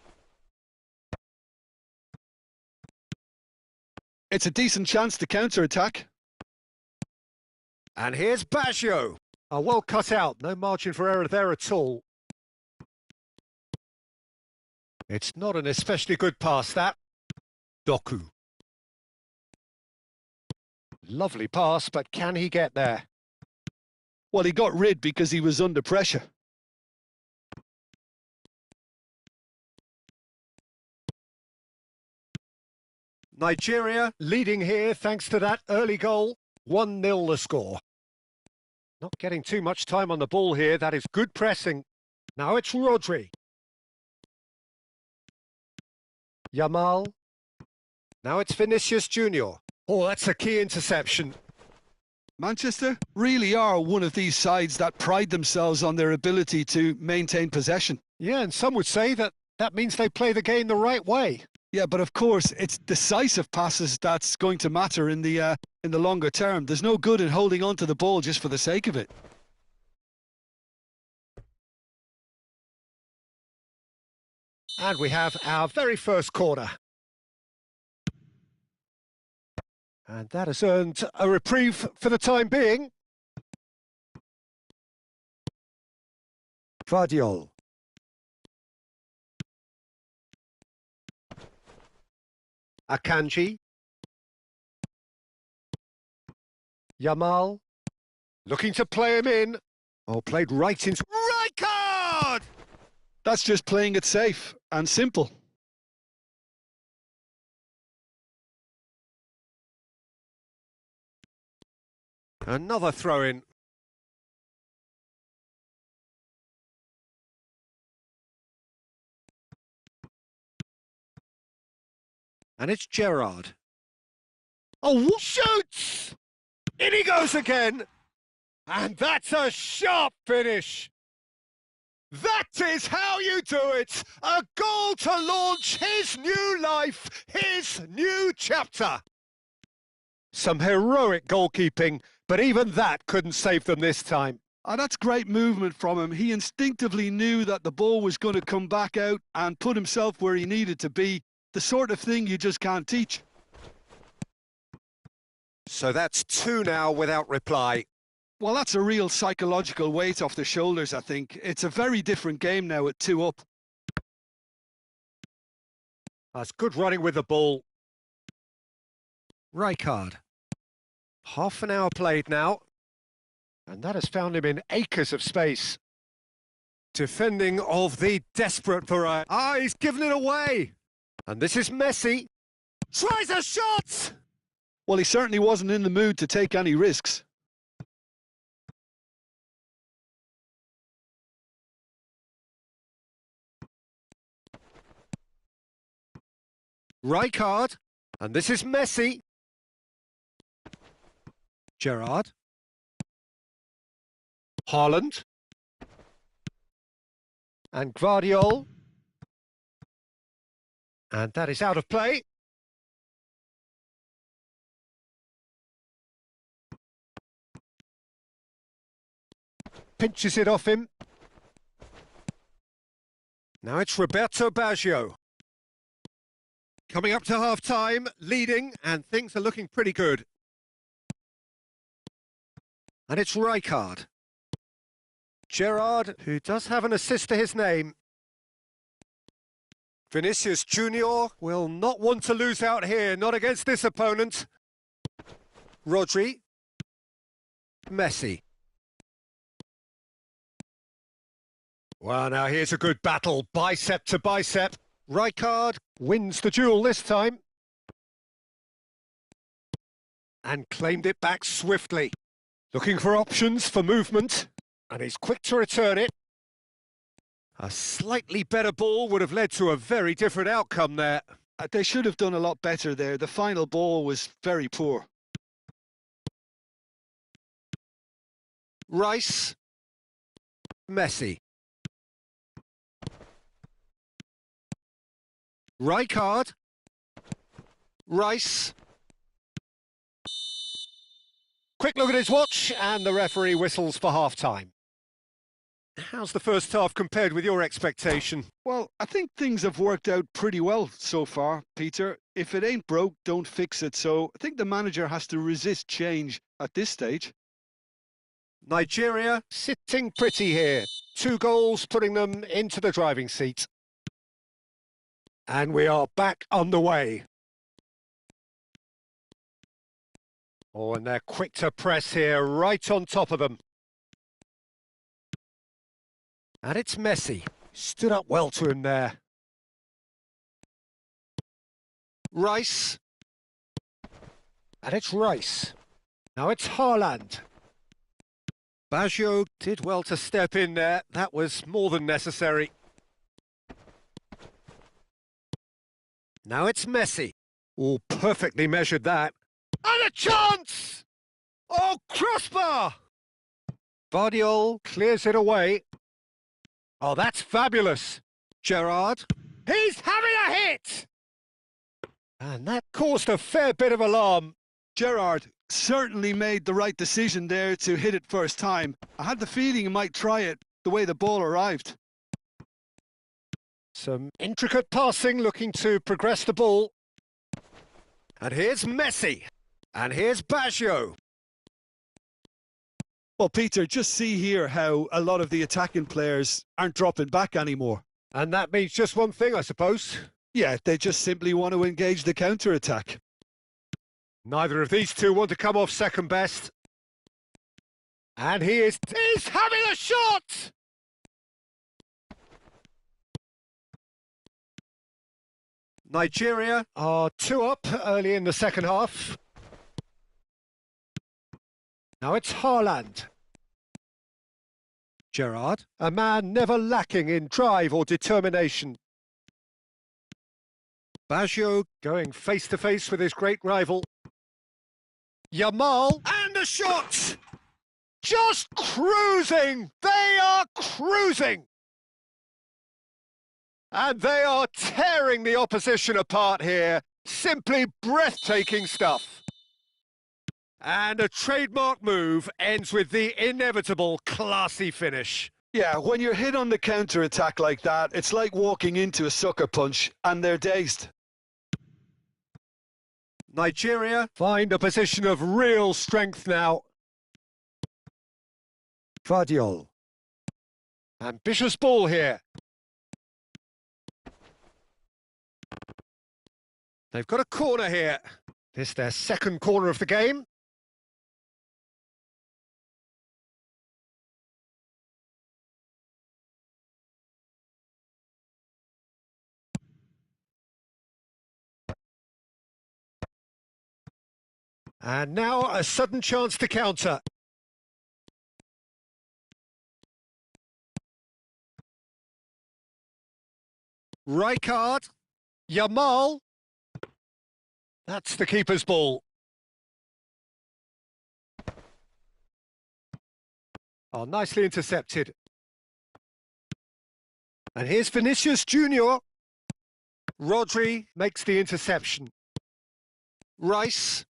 It's a decent chance to counter-attack. And here's Baggio. Oh, well cut out. No margin for error there at all. It's not an especially good pass, that. Doku. Lovely pass, but can he get there? Well, he got rid because he was under pressure. Nigeria leading here thanks to that early goal. 1-0 the score. Not getting too much time on the ball here. That is good pressing. Now it's Rodri. Yamal. Now it's Vinicius Junior. Oh, that's a key interception. Manchester really are one of these sides that pride themselves on their ability to maintain possession. Yeah, and some would say that means they play the game the right way. Yeah, but of course, it's decisive passes that's going to matter in the longer term. There's no good in holding on to the ball just for the sake of it. And we have our very first corner. And that has earned a reprieve for the time being. Vardiol. Akanji. Yamal. Looking to play him in. Oh, played right into... Right card! That's just playing it safe and simple. Another throw-in. And it's Gerrard. Oh, shoots! In he goes again! And that's a sharp finish! That is how you do it! A goal to launch his new life, his new chapter! Some heroic goalkeeping, but even that couldn't save them this time. Oh, that's great movement from him. He instinctively knew that the ball was going to come back out and put himself where he needed to be. The sort of thing you just can't teach. So that's 2 now without reply. Well, that's a real psychological weight off the shoulders, I think. It's a very different game now at 2 up. That's good running with the ball. Rijkaard. Half an hour played now. And that has found him in acres of space. Defending of the desperate variety. Ah, he's given it away. And this is Messi. Tries a shot! Well, he certainly wasn't in the mood to take any risks. Rijkaard. And this is Messi. Gerrard. Haaland. And Gvardiol. And that is out of play. Pinches it off him. Now it's Roberto Baggio. Coming up to half-time, leading, and things are looking pretty good. And it's Rijkaard. Gerrard, who does have an assist to his name. Vinicius Junior will not want to lose out here, not against this opponent. Rodri. Messi. Well, now here's a good battle, bicep to bicep. Rijkaard wins the duel this time. And claimed it back swiftly. Looking for options for movement. And he's quick to return it. A slightly better ball would have led to a very different outcome there. They should have done a lot better there. The final ball was very poor. Rice. Messi. Rijkaard. Rice. Quick look at his watch, and the referee whistles for half-time. How's the first half compared with your expectation? Well, I think things have worked out pretty well so far, Peter. If it ain't broke, don't fix it. So I think the manager has to resist change at this stage. Nigeria sitting pretty here. 2 goals putting them into the driving seat. And we are back underway. Oh, and they're quick to press here, right on top of them. And it's Messi. Stood up well to him there. Rice. And it's Rice. Now it's Haaland. Baggio did well to step in there. That was more than necessary. Now it's Messi. Oh, perfectly measured that. And a chance! Oh, crossbar! Vardiol clears it away. Oh, that's fabulous. Gerrard. He's having a hit! And that caused a fair bit of alarm. Gerrard certainly made the right decision there to hit it first time. I had the feeling he might try it the way the ball arrived. Some intricate passing, looking to progress the ball. And here's Messi. And here's Baggio. Well, Peter, just see here how a lot of the attacking players aren't dropping back anymore. And that means just one thing, I suppose. Yeah, they just simply want to engage the counter-attack. Neither of these two want to come off second best. And he's having a shot! Nigeria are 2 up early in the second half. Now it's Haaland. Gerrard, a man never lacking in drive or determination. Baggio going face-to-face with his great rival. Yamal, and a shot! Just cruising! They are cruising! And they are tearing the opposition apart here. Simply breathtaking stuff. And a trademark move ends with the inevitable classy finish. Yeah, when you're hit on the counter-attack like that, it's like walking into a sucker punch and they're dazed. Nigeria find a position of real strength now. Vardiol. Ambitious ball here. They've got a corner here. This their second corner of the game. And now a sudden chance to counter. Rijkaard. Yamal. That's the keeper's ball. Oh, nicely intercepted. And here's Vinicius Junior. Rodri makes the interception. Rice.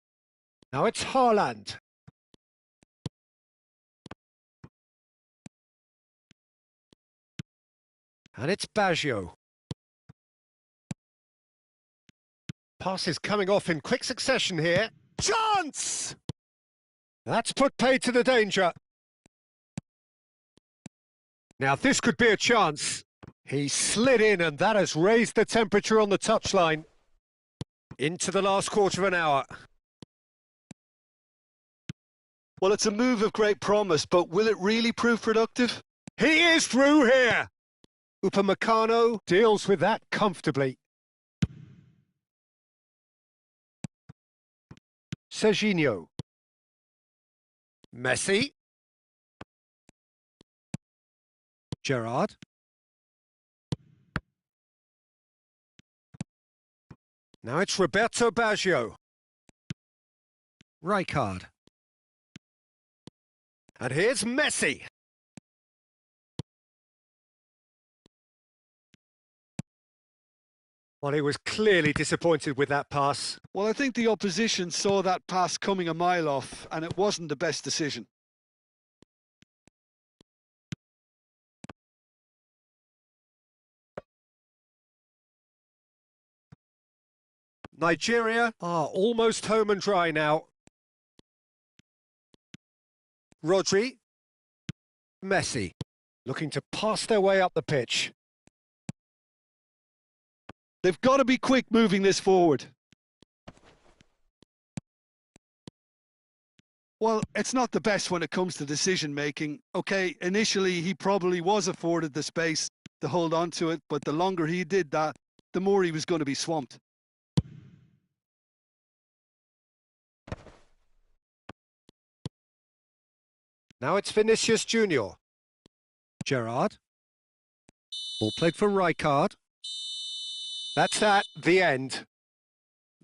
Now it's Haaland. And it's Baggio. Passes coming off in quick succession here. Chance! That's put paid to the danger. Now this could be a chance. He slid in and that has raised the temperature on the touchline. Into the last quarter of an hour. Well, it's a move of great promise, but will it really prove productive? He is through here. Upamecano deals with that comfortably. Serginho. Messi. Gerrard. Now it's Roberto Baggio. Rijkaard. And here's Messi. Well, he was clearly disappointed with that pass. Well, I think the opposition saw that pass coming a mile off, and it wasn't the best decision. Nigeria are almost home and dry now. Rodri. Messi. Looking to pass their way up the pitch. They've got to be quick moving this forward. Well, it's not the best when it comes to decision making. Okay, initially he probably was afforded the space to hold on to it, but the longer he did that, the more he was going to be swamped. Now it's Vinicius Junior. Gerrard. Ball played from Rijkaard. That's that, the end.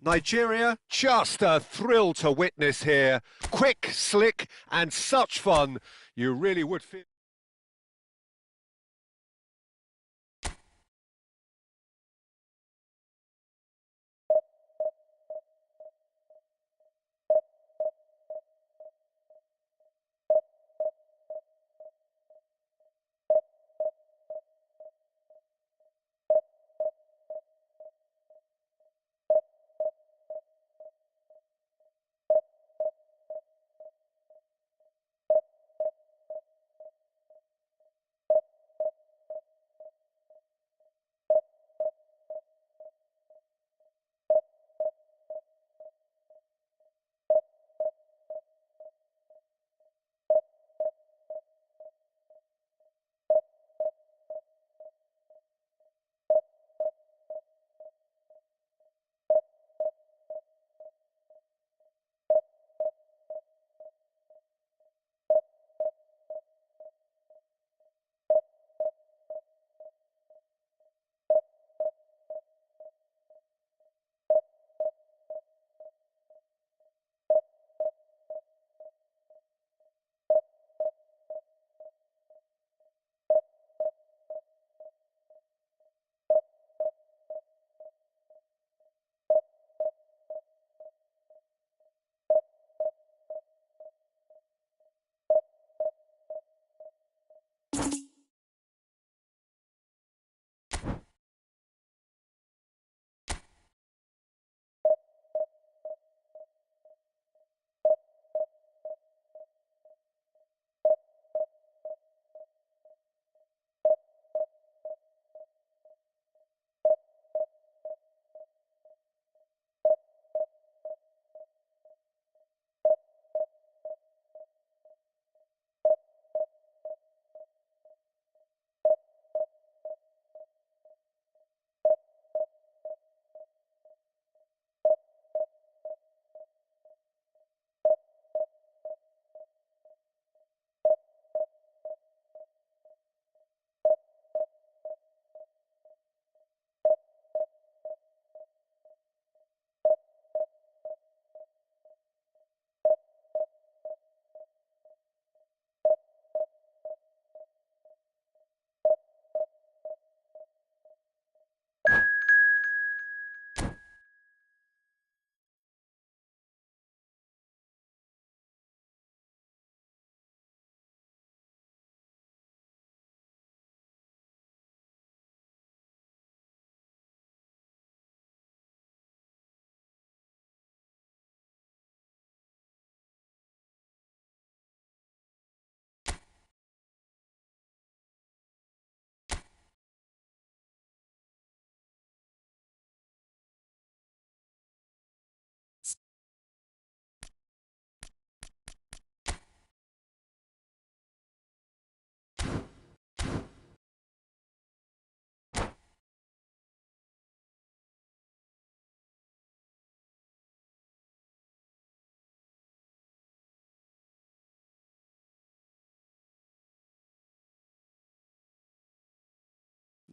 Nigeria, just a thrill to witness here. Quick, slick, and such fun. You really would feel...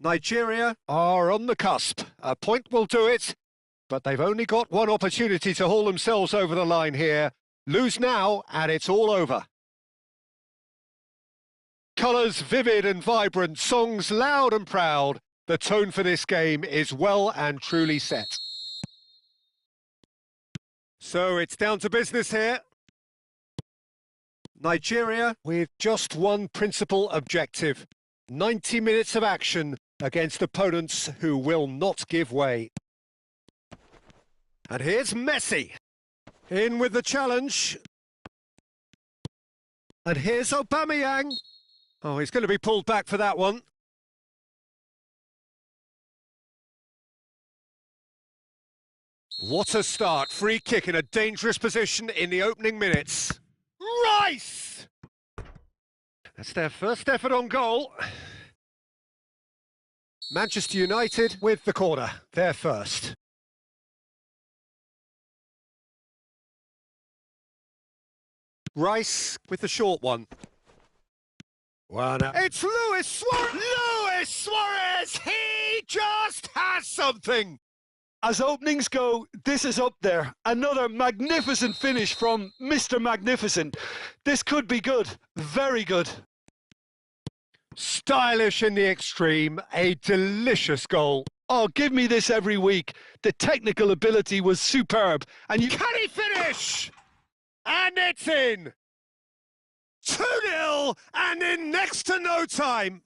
Nigeria are on the cusp. A point will do it, but they've only got one opportunity to haul themselves over the line here. Lose now, and it's all over. Colours vivid and vibrant, songs loud and proud. The tone for this game is well and truly set. So it's down to business here. Nigeria with just one principal objective. 90 minutes of action against opponents who will not give way. And here's Messi. In with the challenge. And here's Aubameyang. Oh, he's going to be pulled back for that one. What a start. Free kick in a dangerous position in the opening minutes. Rice! That's their first effort on goal. Manchester United with the corner. They're first. Rice with the short one. Well, now it's Luis Suarez! Luis Suarez! He just has something! As openings go, this is up there. Another magnificent finish from Mr. Magnificent. This could be good. Very good. Stylish in the extreme. A delicious goal. Oh, give me this every week. The technical ability was superb. And you... Can he finish? And it's in! 2-0 and in next to no time.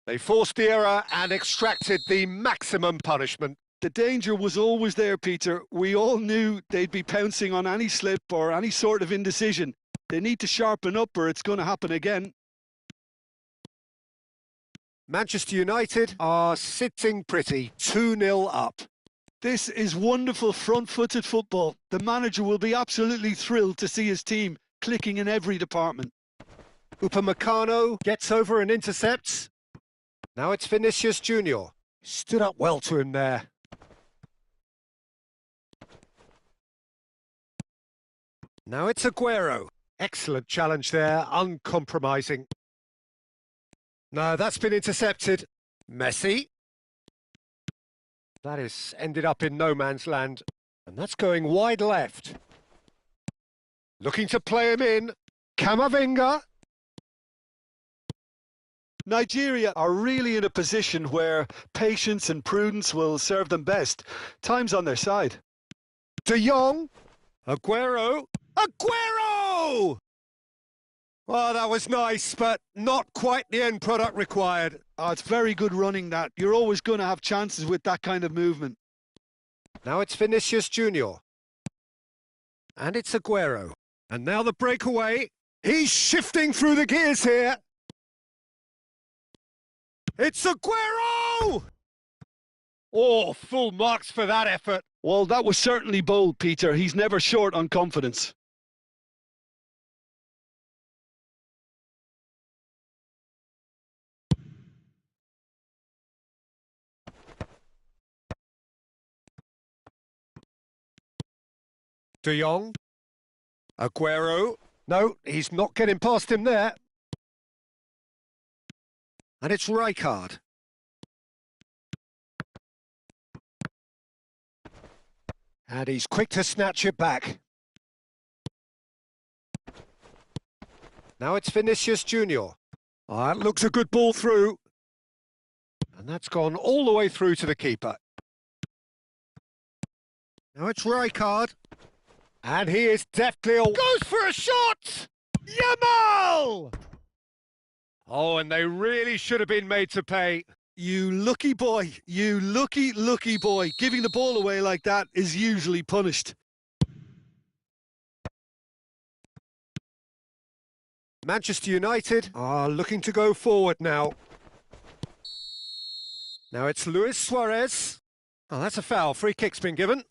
They forced the error and extracted the maximum punishment. The danger was always there, Peter. We all knew they'd be pouncing on any slip or any sort of indecision. They need to sharpen up or it's going to happen again. Manchester United are sitting pretty, 2-0 up. This is wonderful front-footed football. The manager will be absolutely thrilled to see his team clicking in every department. Upamecano gets over and intercepts. Now it's Vinicius Junior. Stood up well to him there. Now it's Aguero. Excellent challenge there, uncompromising. No, that's been intercepted. Messi. That is ended up in no man's land. And that's going wide left. Looking to play him in. Camavinga. Nigeria are really in a position where patience and prudence will serve them best. Time's on their side. De Jong. Aguero. Aguero! Well, that was nice, but not quite the end product required. Oh, it's very good running that. You're always going to have chances with that kind of movement. Now it's Vinicius Junior. And it's Aguero. And now the breakaway. He's shifting through the gears here. It's Aguero! Oh, full marks for that effort. Well, that was certainly bold, Peter. He's never short on confidence. De Jong. Aguero. No, he's not getting past him there. And it's Rijkaard. And he's quick to snatch it back. Now it's Vinicius Junior. Oh, that looks a good ball through. And that's gone all the way through to the keeper. Now it's Rijkaard. And he is deftly... Goes for a shot! Yamal! Oh, and they really should have been made to pay. You lucky boy. You lucky, lucky boy. Giving the ball away like that is usually punished. Manchester United are looking to go forward now. Now it's Luis Suarez. Oh, that's a foul. Free kick's been given.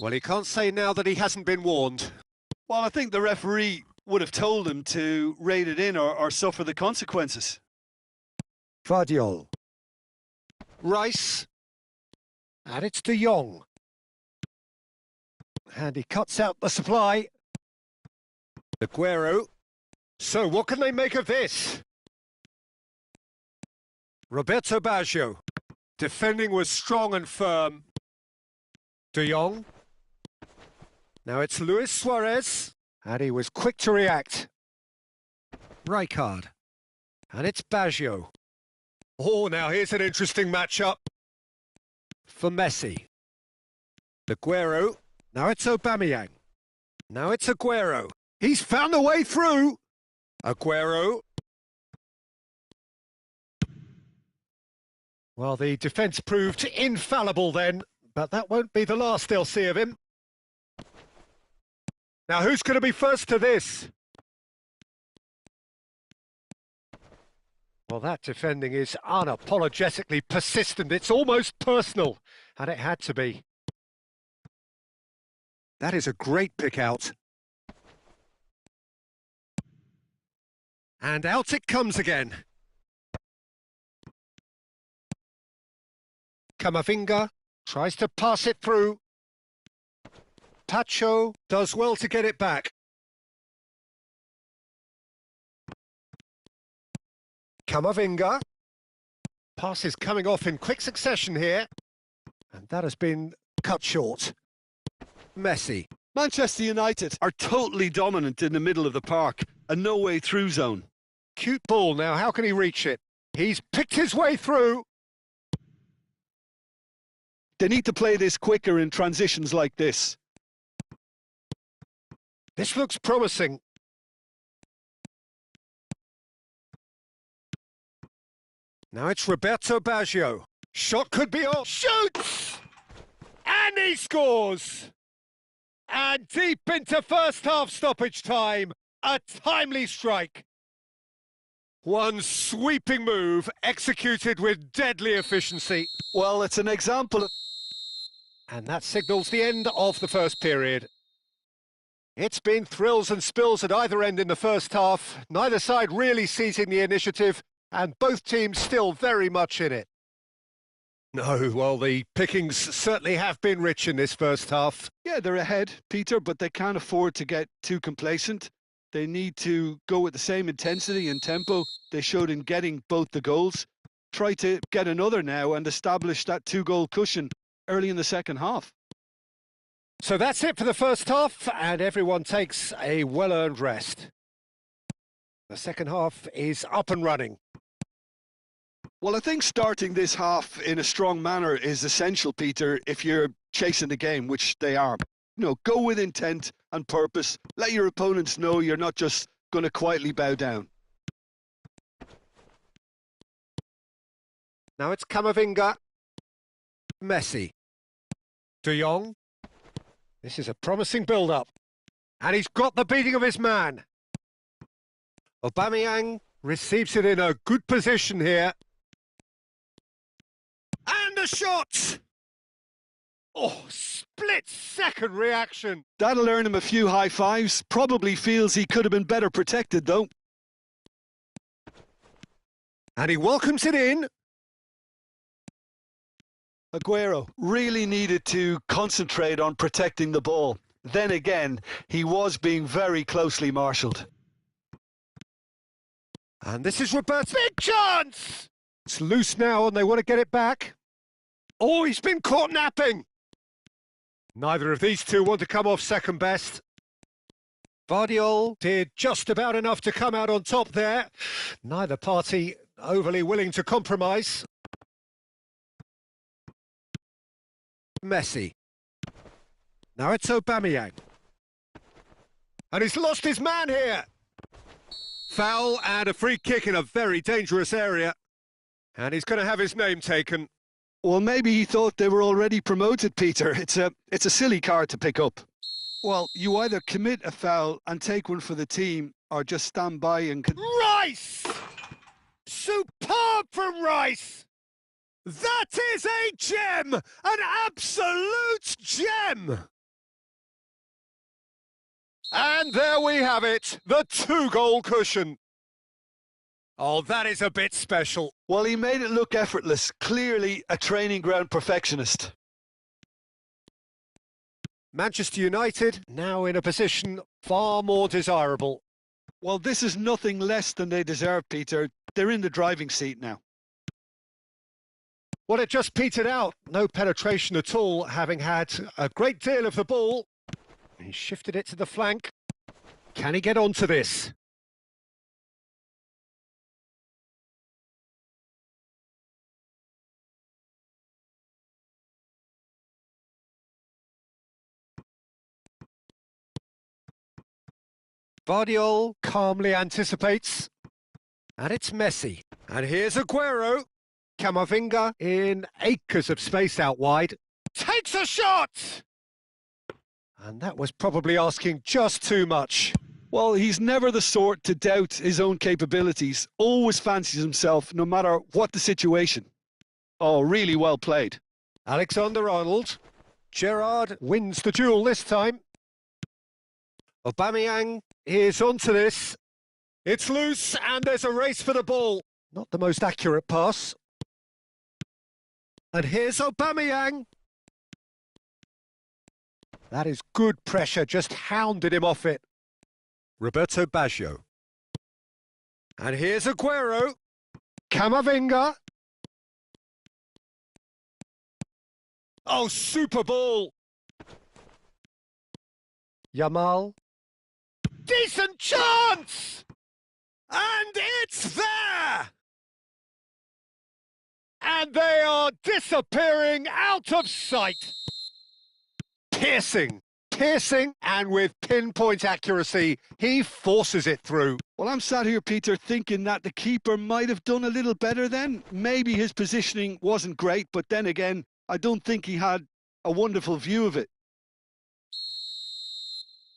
Well, he can't say now that he hasn't been warned. Well, I think the referee would have told him to rate it in or suffer the consequences. Vardiol. Rice. And it's De Jong. And he cuts out the supply. Aguero. So what can they make of this? Roberto Baggio. Defending was strong and firm. De Jong. Now it's Luis Suarez. And he was quick to react. Rijkaard. And it's Baggio. Oh, now here's an interesting matchup. For Messi. Aguero. Now it's Aubameyang. Now it's Aguero. He's found a way through. Aguero. Well, the defence proved infallible then, but that won't be the last they'll see of him. Now, who's going to be first to this? Well, that defending is unapologetically persistent. It's almost personal, and it had to be. That is a great pick out. And out it comes again. Camavinga tries to pass it through. Tacho does well to get it back. Camavinga. Pass is coming off in quick succession here. And that has been cut short. Messi. Manchester United are totally dominant in the middle of the park, a no-way through zone. Cute ball now, how can he reach it? He's picked his way through. They need to play this quicker in transitions like this. This looks promising. Now it's Roberto Baggio. Shot could be off. Shoots! And he scores! And deep into first half stoppage time, a timely strike. One sweeping move executed with deadly efficiency. Well, it's an example of... And that signals the end of the first period. It's been thrills and spills at either end in the first half, neither side really seizing the initiative, and both teams still very much in it. No, well, the pickings certainly have been rich in this first half. Yeah, they're ahead, Peter, but they can't afford to get too complacent. They need to go with the same intensity and tempo they showed in getting both the goals. Try to get another now and establish that two-goal cushion early in the second half. So that's it for the first half, and everyone takes a well-earned rest. The second half is up and running. Well, I think starting this half in a strong manner is essential, Peter, if you're chasing the game, which they are. You know, go with intent and purpose. Let your opponents know you're not just going to quietly bow down. Now it's Camavinga. Messi. De Jong. This is a promising build-up. And he's got the beating of his man. Aubameyang receives it in a good position here. And a shot! Oh, split-second reaction. That'll earn him a few high fives. Probably feels he could have been better protected, though. And he welcomes it in. Aguero really needed to concentrate on protecting the ball. Then again, he was being very closely marshalled. And this is Roberto. Big chance! It's loose now and they want to get it back. Oh, he's been caught napping. Neither of these two want to come off second best. Vardiol did just about enough to come out on top there. Neither party overly willing to compromise. Messi. Now it's Aubameyang. And he's lost his man here. Foul and a free kick in a very dangerous area. And he's going to have his name taken. Well, maybe he thought they were already promoted, Peter. It's a silly card to pick up. Well, you either commit a foul and take one for the team, or just stand by and... Rice! Superb from Rice! That is a gem! An absolute gem! And there we have it, the two-goal cushion. Oh, that is a bit special. Well, he made it look effortless. Clearly a training ground perfectionist. Manchester United now in a position far more desirable. Well, this is nothing less than they deserve, Peter. They're in the driving seat now. Well, it just petered out. No penetration at all, having had a great deal of the ball. He shifted it to the flank. Can he get onto this? Vardiol calmly anticipates. And it's Messi. And here's Aguero. Camavinga in acres of space out wide. Takes a shot! And that was probably asking just too much. Well, he's never the sort to doubt his own capabilities. Always fancies himself, no matter what the situation. Oh, really well played. Alexander-Arnold. Gerrard wins the duel this time. Aubameyang is onto this. It's loose and there's a race for the ball. Not the most accurate pass. And here's Aubameyang. That is good pressure, just hounded him off it. Roberto Baggio. And here's Aguero. Camavinga. Oh, super ball. Yamal. Decent chance! And it's there! And they are disappearing out of sight. Piercing, and with pinpoint accuracy, he forces it through. Well, I'm sat here, Peter, thinking that the keeper might have done a little better then. Maybe his positioning wasn't great, but then again, I don't think he had a wonderful view of it.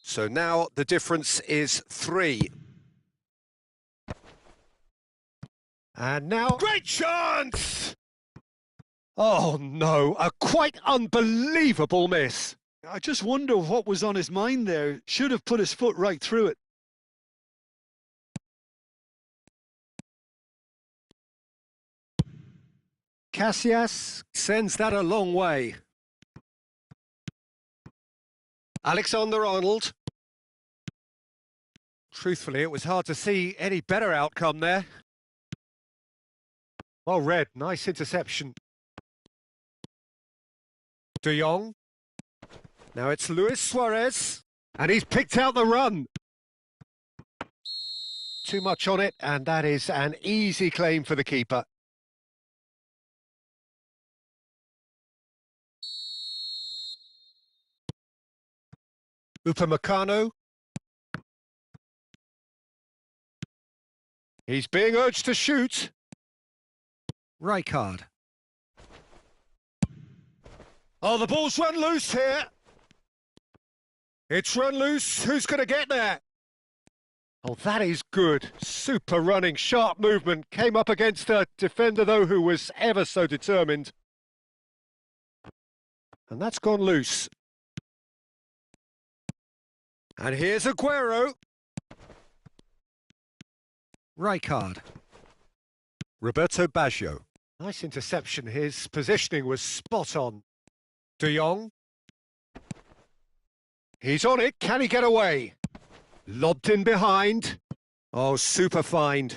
So now the difference is 3. And now... Great chance! Oh no, a quite unbelievable miss. I just wonder what was on his mind there. Should have put his foot right through it. Casillas sends that a long way. Alexander-Arnold. Truthfully, it was hard to see any better outcome there. Well read, nice interception. De Jong. Now it's Luis Suarez, and he's picked out the run. Too much on it, and that is an easy claim for the keeper. Upamecano. He's being urged to shoot. Rijkaard. Oh, the ball's run loose here. It's run loose. Who's going to get there? Oh, that is good. Super running, sharp movement. Came up against a defender, though, who was ever so determined. And that's gone loose. And here's Aguero. Rijkaard. Roberto Baggio. Nice interception. His positioning was spot on. De Jong. He's on it. Can he get away? Lobbed in behind. Oh, super find.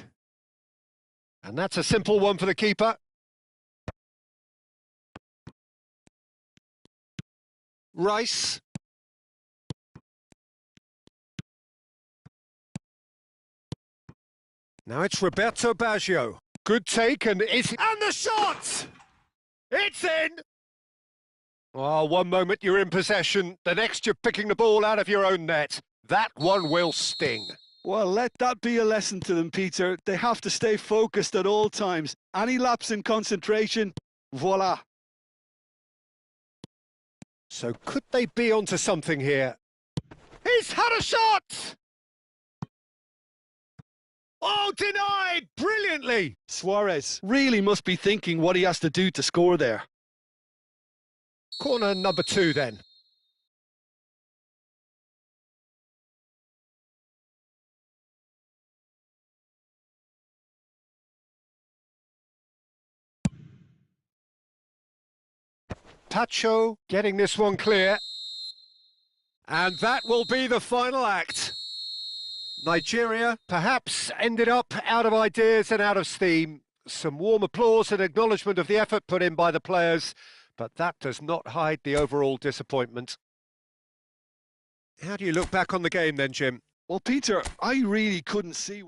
And that's a simple one for the keeper. Rice. Now it's Roberto Baggio. Good take, and the shot! It's in! Oh, one moment you're in possession, the next you're picking the ball out of your own net. That one will sting. Well, let that be a lesson to them, Peter. They have to stay focused at all times. Any lapse in concentration, voila. So could they be onto something here? He's had a shot! Oh, denied! Brilliantly! Suarez really must be thinking what he has to do to score there. Corner number 2 then. Tacho getting this one clear. And that will be the final act. Nigeria perhaps ended up out of ideas and out of steam. Some warm applause and acknowledgement of the effort put in by the players, but that does not hide the overall disappointment. How do you look back on the game then, Jim? Well, Peter, I really couldn't see.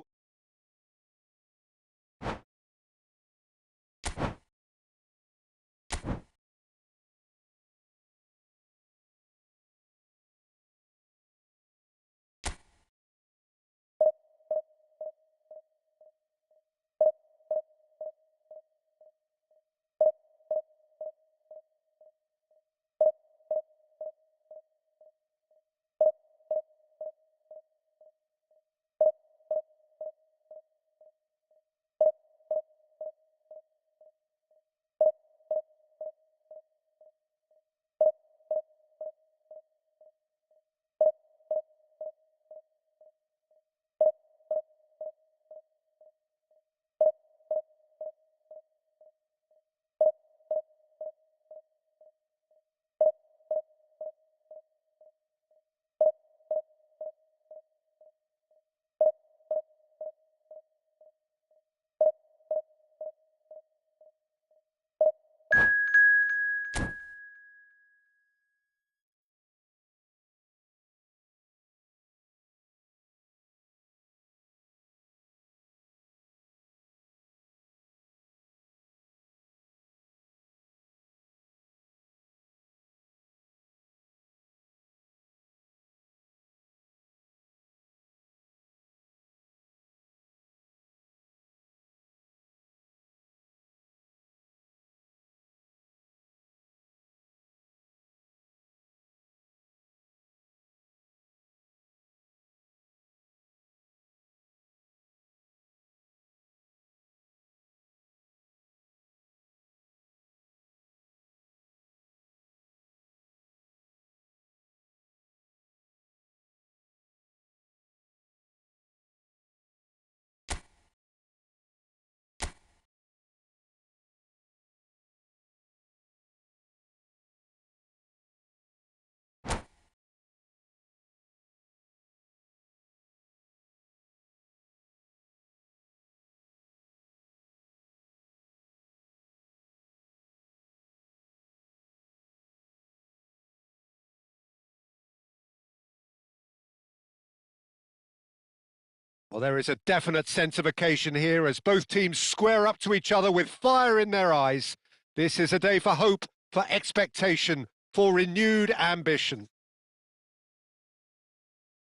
Well, there is a definite sense of occasion here as both teams square up to each other with fire in their eyes. This is a day for hope, for expectation, for renewed ambition.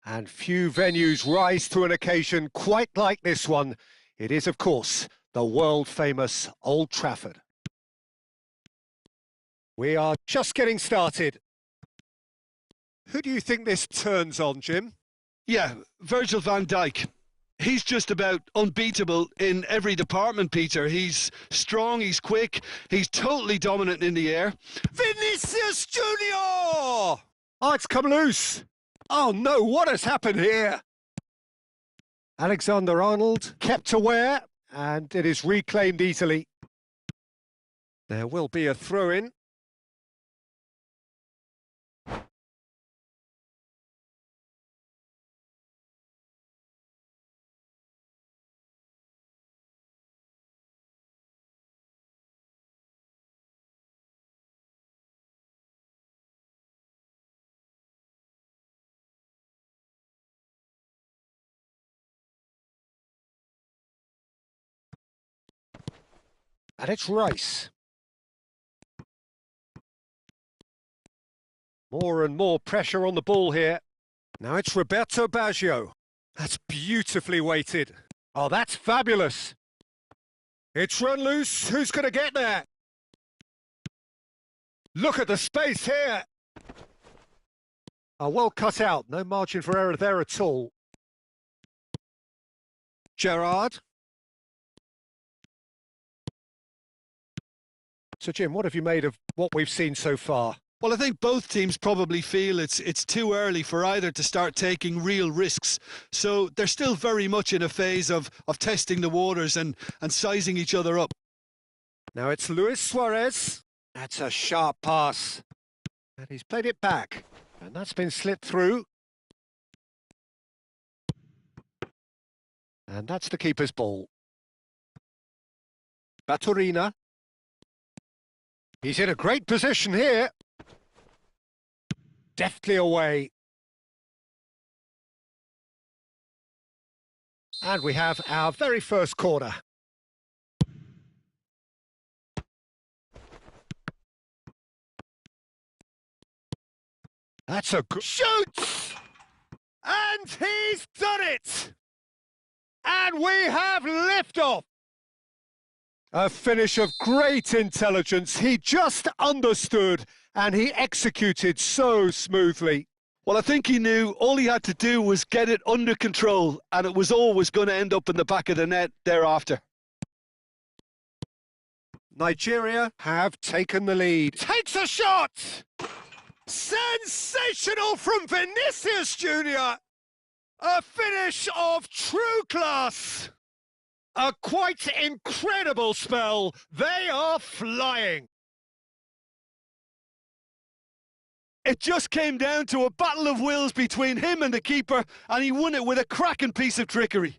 And few venues rise to an occasion quite like this one. It is, of course, the world-famous Old Trafford. We are just getting started. Who do you think this turns on, Jim? Yeah, Virgil van Dijk. He's just about unbeatable in every department, Peter. He's strong, he's quick, he's totally dominant in the air. Vinicius Junior! Oh, it's come loose. Oh no, what has happened here? Alexander-Arnold kept aware, and it is reclaimed easily. There will be a throw-in. And it's Rice. More and more pressure on the ball here. Now it's Roberto Baggio. That's beautifully weighted. Oh, that's fabulous. It's run loose. Who's going to get there? Look at the space here. Oh, well cut out. No margin for error there at all. Gerrard. So, Jim, what have you made of what we've seen so far? Well, I think both teams probably feel it's too early for either to start taking real risks. So they're still very much in a phase of testing the waters and sizing each other up. Now it's Luis Suarez. That's a sharp pass. And he's played it back. And that's been slipped through. And that's the keeper's ball. Baturina. He's in a great position here. Deftly away. And we have our very first corner. That's a good shoot! And he's done it! And we have liftoff! A finish of great intelligence. He just understood and he executed so smoothly. Well, I think he knew all he had to do was get it under control, and it was always going to end up in the back of the net thereafter. Nigeria have taken the lead. Takes a shot! Sensational from Vinicius Junior! A finish of true class! A quite incredible spell. They are flying. It just came down to a battle of wills between him and the keeper, and he won it with a cracking piece of trickery.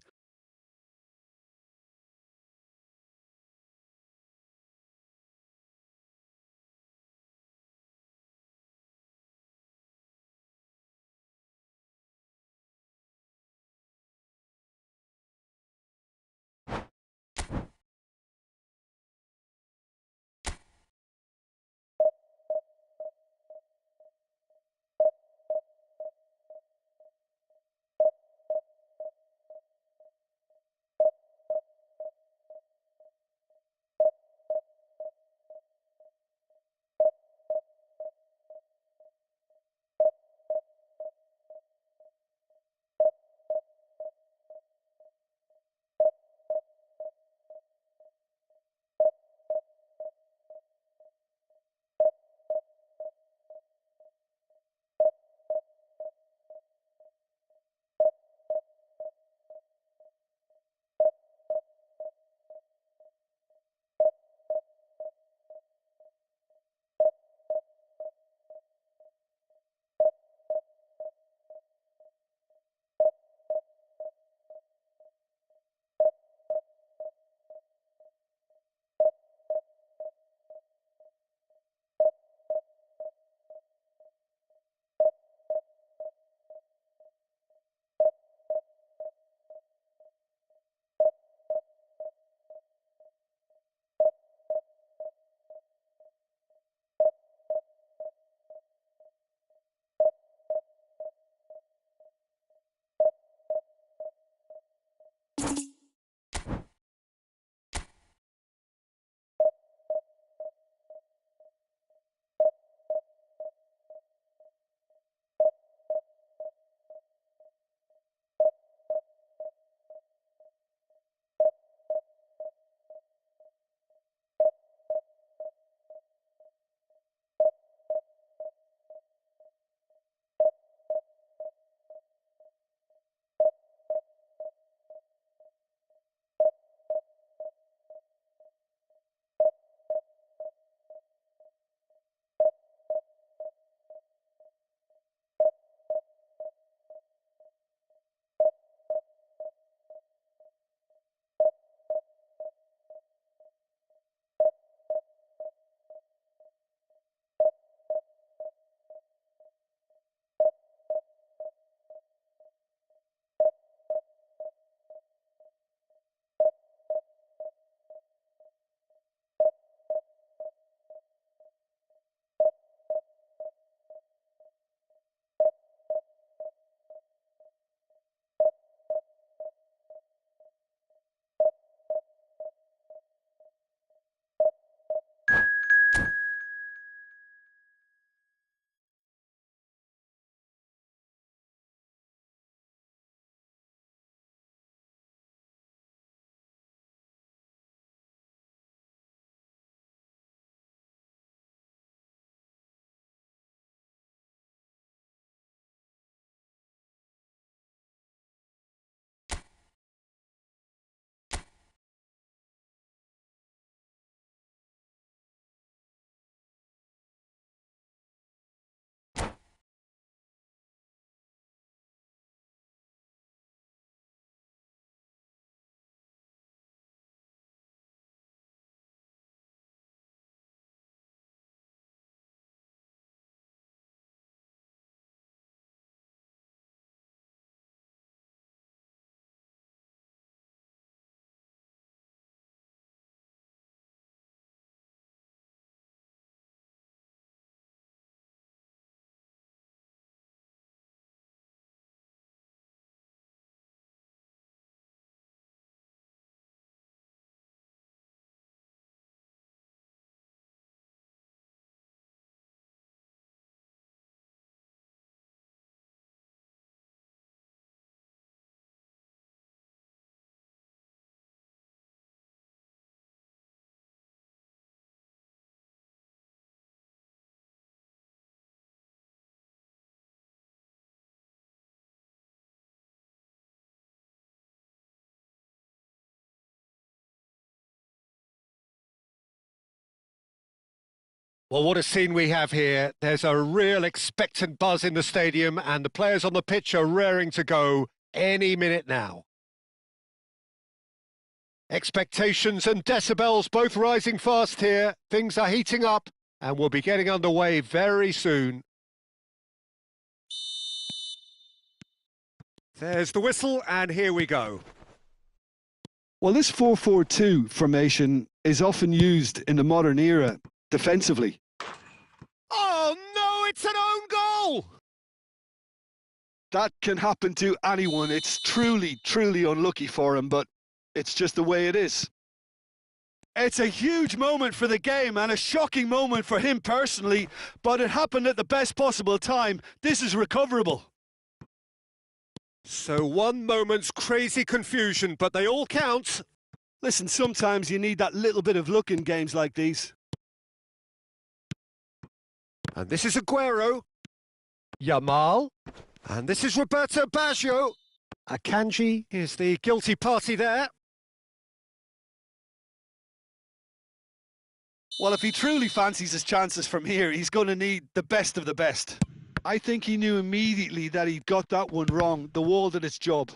Well, what a scene we have here. There's a real expectant buzz in the stadium and the players on the pitch are raring to go any minute now. Expectations and decibels both rising fast here. Things are heating up and we'll be getting underway very soon. There's the whistle and here we go. Well, this 4-4-2 formation is often used in the modern era defensively. Oh no, it's an own goal! That can happen to anyone. It's truly, truly unlucky for him, but it's just the way it is. It's a huge moment for the game and a shocking moment for him personally, but it happened at the best possible time. This is recoverable. So one moment's crazy confusion, but they all count. Listen, sometimes you need that little bit of luck in games like these. And this is Aguero. Yamal. And this is Roberto Baggio. Akanji is the guilty party there. Well, if he truly fancies his chances from here, he's going to need the best of the best. I think he knew immediately that he'd got that one wrong. The wall did its job.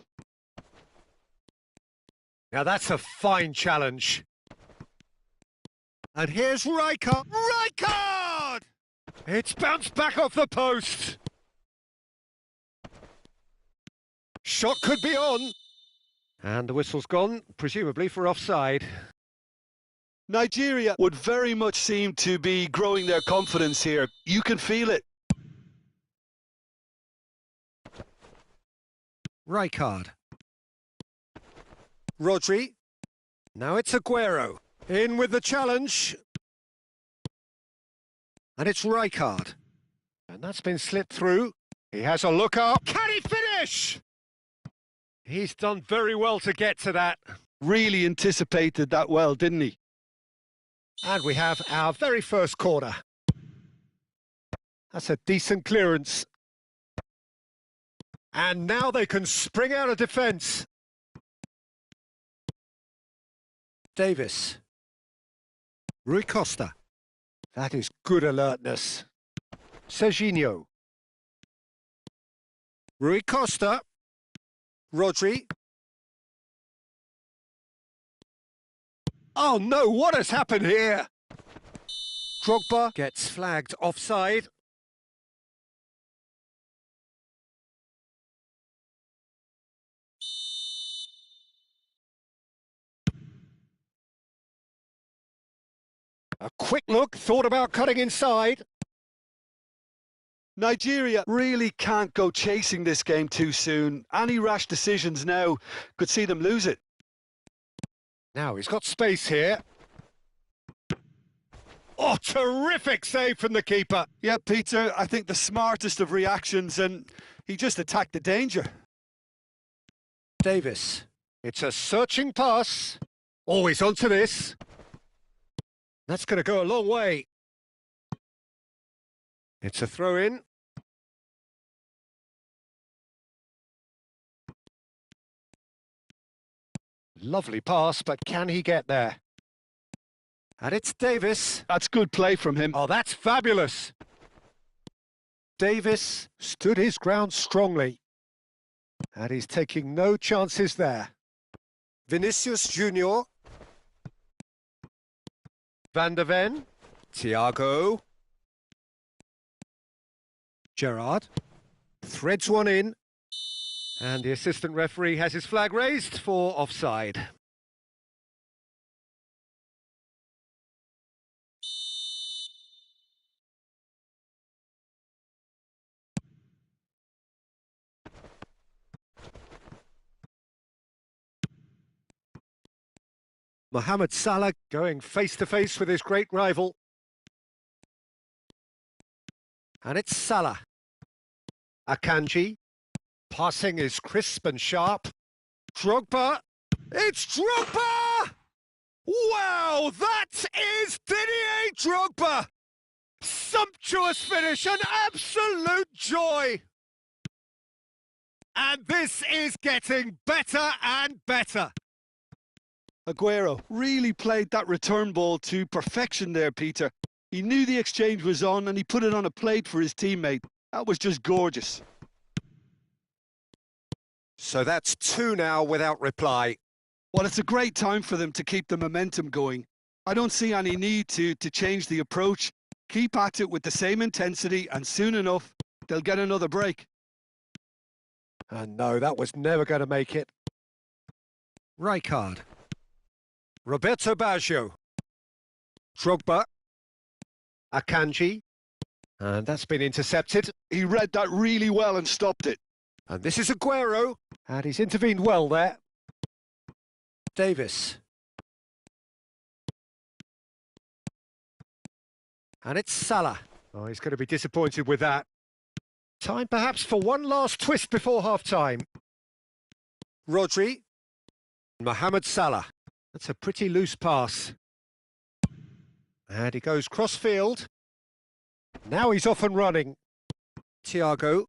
Now that's a fine challenge. And here's Rijkaard. Rijkaard! It's bounced back off the post. Shot could be on. And the whistle's gone, presumably for offside. Nigeria would very much seem to be growing their confidence here. You can feel it. Rijkaard. Rodri. Now it's Aguero. In with the challenge. And it's Rijkaard. And that's been slipped through. He has a look up. Can he finish? He's done very well to get to that. Really anticipated that well, didn't he? And we have our very first corner. That's a decent clearance. And now they can spring out of defence. Davis. Rui Costa. That is good alertness. Serginho. Rui Costa. Rodri. Oh no, what has happened here? Drogba gets flagged offside. A quick look, thought about cutting inside. Nigeria really can't go chasing this game too soon. Any rash decisions now could see them lose it. Now he's got space here. Oh, terrific save from the keeper. Yeah, Peter, I think the smartest of reactions, and he just attacked the danger. Davis. It's a searching pass. Always onto this. That's going to go a long way. It's a throw-in. Lovely pass, but can he get there? And it's Davis. That's good play from him. Oh, that's fabulous. Davis stood his ground strongly. And he's taking no chances there. Vinicius Junior. Van der Ven. Thiago. Gerrard. Threads one in. And the assistant referee has his flag raised for offside. Mohamed Salah going face-to-face with his great rival. And it's Salah. Akanji. Passing is crisp and sharp. Drogba. It's Drogba! Wow, that is Didier Drogba! Sumptuous finish, an absolute joy! And this is getting better and better. Aguero really played that return ball to perfection there, Peter. He knew the exchange was on and he put it on a plate for his teammate. That was just gorgeous. So that's 2 now without reply. Well, it's a great time for them to keep the momentum going. I don't see any need to change the approach. Keep at it with the same intensity and soon enough, they'll get another break. And no, that was never going to make it. Rijkaard. Roberto Baggio. Drogba. Akanji. And that's been intercepted. He read that really well and stopped it. And this is Aguero. And he's intervened well there. Davis. And it's Salah. Oh, he's going to be disappointed with that. Time perhaps for one last twist before half-time. Rodri. Mohamed Salah. That's a pretty loose pass. And he goes cross-field. Now he's off and running. Thiago.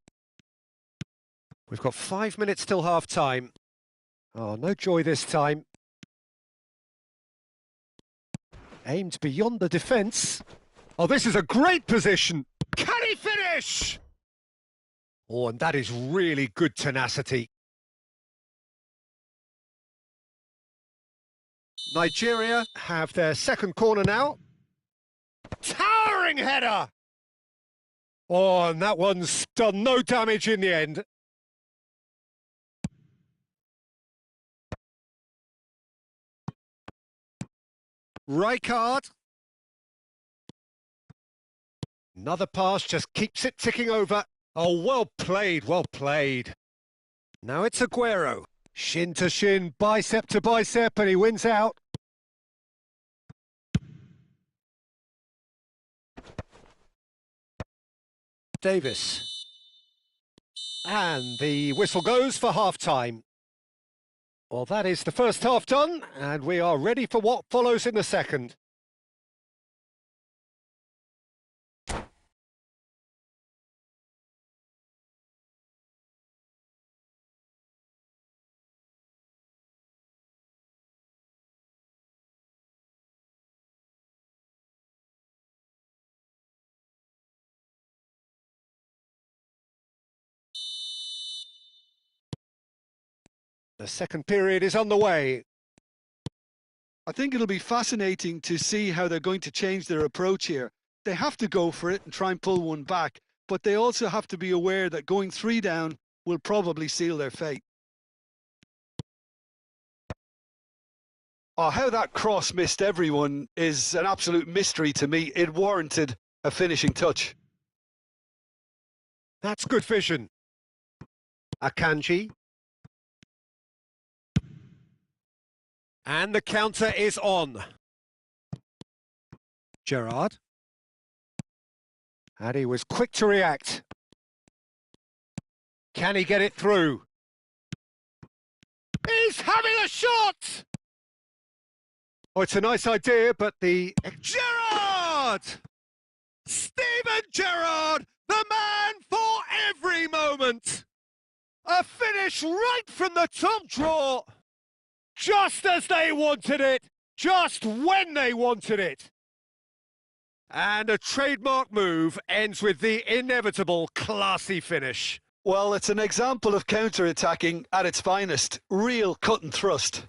We've got 5 minutes till half-time. Oh, no joy this time. Aimed beyond the defence. Oh, this is a great position. Can he finish? Oh, and that is really good tenacity. Nigeria have their second corner now. Towering header! Oh, and that one's done no damage in the end. Rijkaard. Another pass just keeps it ticking over. Oh, well played, well played. Now it's Aguero. Shin to shin, bicep to bicep, and he wins out. Davis. And the whistle goes for half-time. Well, that is the first half done, and we are ready for what follows in the second. The second period is on the way. I think it'll be fascinating to see how they're going to change their approach here. They have to go for it and try and pull one back, but they also have to be aware that going 3 down will probably seal their fate. Oh, how that cross missed everyone is an absolute mystery to me. It warranted a finishing touch. That's good vision. Akanji. And the counter is on. Gerrard. And he was quick to react. Can he get it through? He's having a shot! Oh, it's a nice idea, but the... Gerrard! Steven Gerrard, the man for every moment! A finish right from the top drawer! Just as they wanted it, just when they wanted it. And a trademark move ends with the inevitable classy finish. Well, it's an example of counter-attacking at its finest. Real cut and thrust.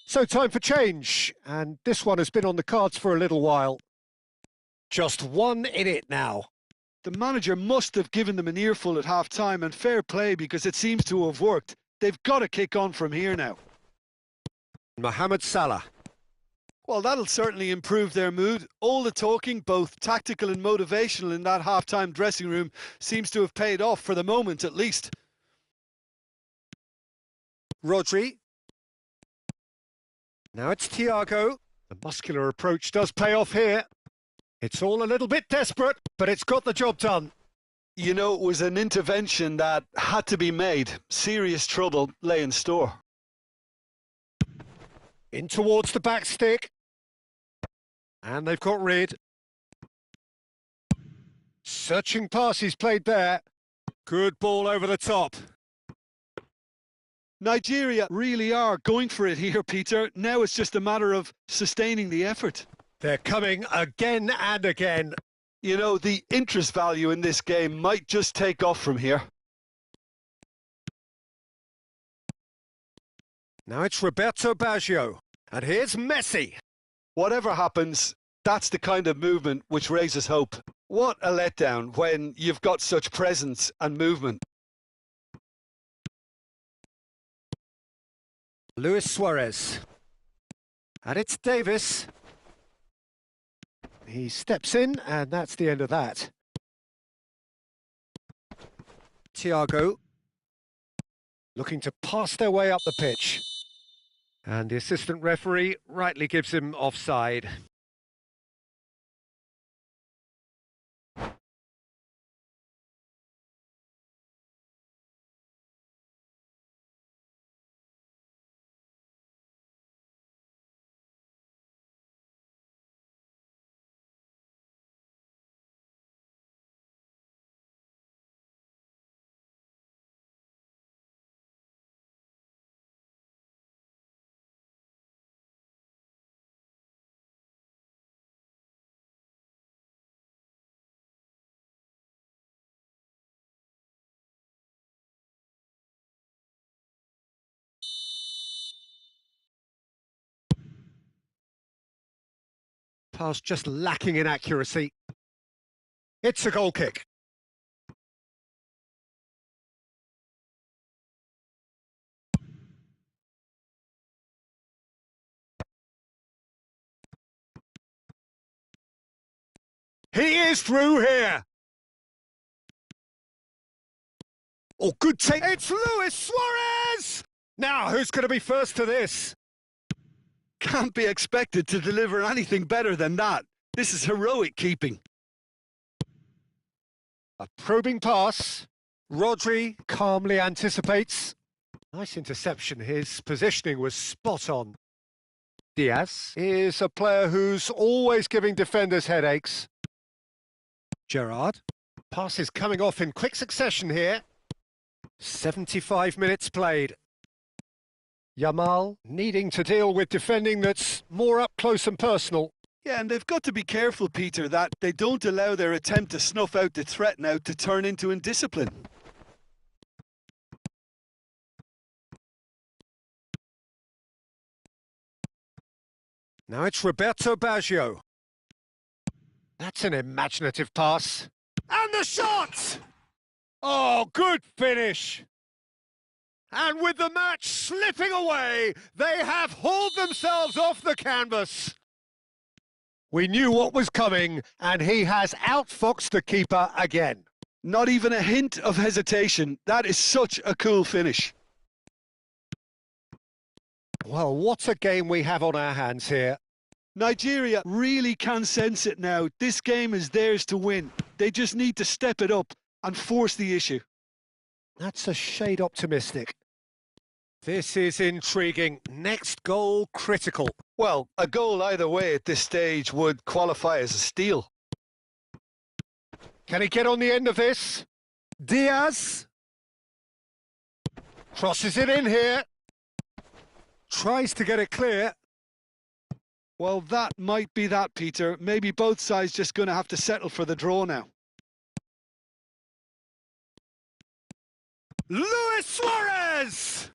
So time for change, and this one has been on the cards for a little while. Just 1 in it now. The manager must have given them an earful at half-time, and fair play because it seems to have worked. They've got to kick on from here now. Mohamed Salah. Well, that'll certainly improve their mood. All the talking, both tactical and motivational in that half-time dressing room, seems to have paid off for the moment at least. Rodri. Now it's Thiago. The muscular approach does pay off here. It's all a little bit desperate, but it's got the job done. You know, it was an intervention that had to be made. Serious trouble lay in store. In towards the back stick. And they've got rid. Searching pass he's played there. Good ball over the top. Nigeria really are going for it here, Peter. Now it's just a matter of sustaining the effort. They're coming again and again. You know, the interest value in this game might just take off from here. Now it's Roberto Baggio. And here's Messi. Whatever happens, that's the kind of movement which raises hope. What a letdown when you've got such presence and movement. Luis Suarez. And it's Davis. He steps in, and that's the end of that. Thiago. Looking to pass their way up the pitch. And the assistant referee rightly gives him offside. Pass just lacking in accuracy. It's a goal kick. He is through here. Oh, good take. It's Luis Suarez! Now, who's going to be first to this? Can't be expected to deliver anything better than that. This is heroic keeping. A probing pass. Rodri calmly anticipates. Nice interception. His positioning was spot on. Diaz is a player who's always giving defenders headaches. Gerrard. Pass is coming off in quick succession here. 75 minutes played. Yamal needing to deal with defending that's more up close and personal. Yeah, and they've got to be careful, Peter, that they don't allow their attempt to snuff out the threat now to turn into indiscipline. Now it's Roberto Baggio. That's an imaginative pass. And the shot! Oh, good finish. And with the match slipping away, they have hauled themselves off the canvas. We knew what was coming, and he has outfoxed the keeper again. Not even a hint of hesitation. That is such a cool finish. Well, what a game we have on our hands here. Nigeria really can sense it now. This game is theirs to win. They just need to step it up and force the issue. That's a shade optimistic. This is intriguing. Next goal critical. Well, a goal either way at this stage would qualify as a steal. Can he get on the end of this? Diaz. Crosses it in here. Tries to get it clear. Well, that might be that, Peter. Maybe both sides just going to have to settle for the draw now. Luis Suarez!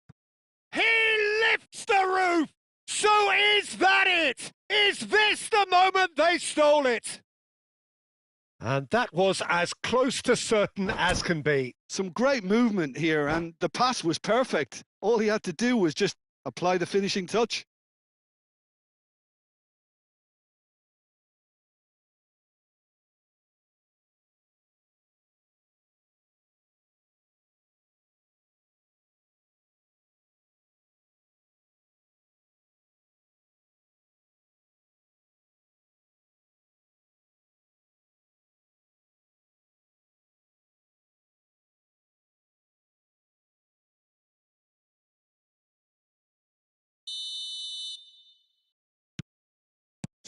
He lifts the roof! So is that it? Is this the moment they stole it? And that was as close to certain as can be. Some great movement here, and the pass was perfect. All he had to do was just apply the finishing touch.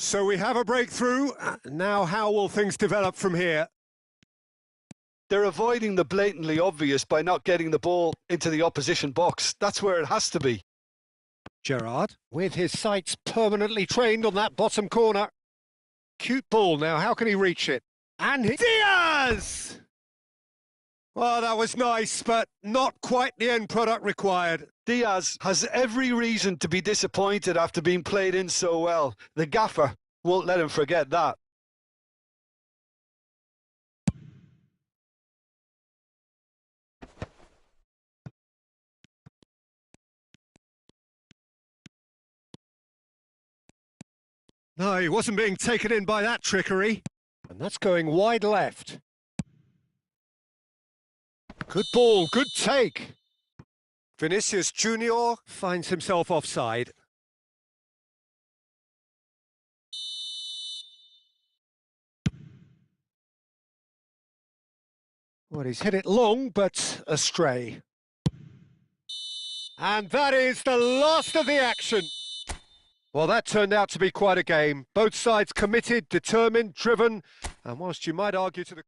So we have a breakthrough. Now how will things develop from here? They're avoiding the blatantly obvious by not getting the ball into the opposition box. That's where it has to be. Gerrard, with his sights permanently trained on that bottom corner. Cute ball now, how can he reach it? And Diaz! Well, that was nice, but not quite the end product required. Diaz has every reason to be disappointed after being played in so well. The gaffer won't let him forget that. No, he wasn't being taken in by that trickery. And that's going wide left. Good ball, good take. Vinicius Junior finds himself offside. Well, he's hit it long, but astray. And that is the last of the action. Well, that turned out to be quite a game. Both sides committed, determined, driven, and whilst you might argue to the...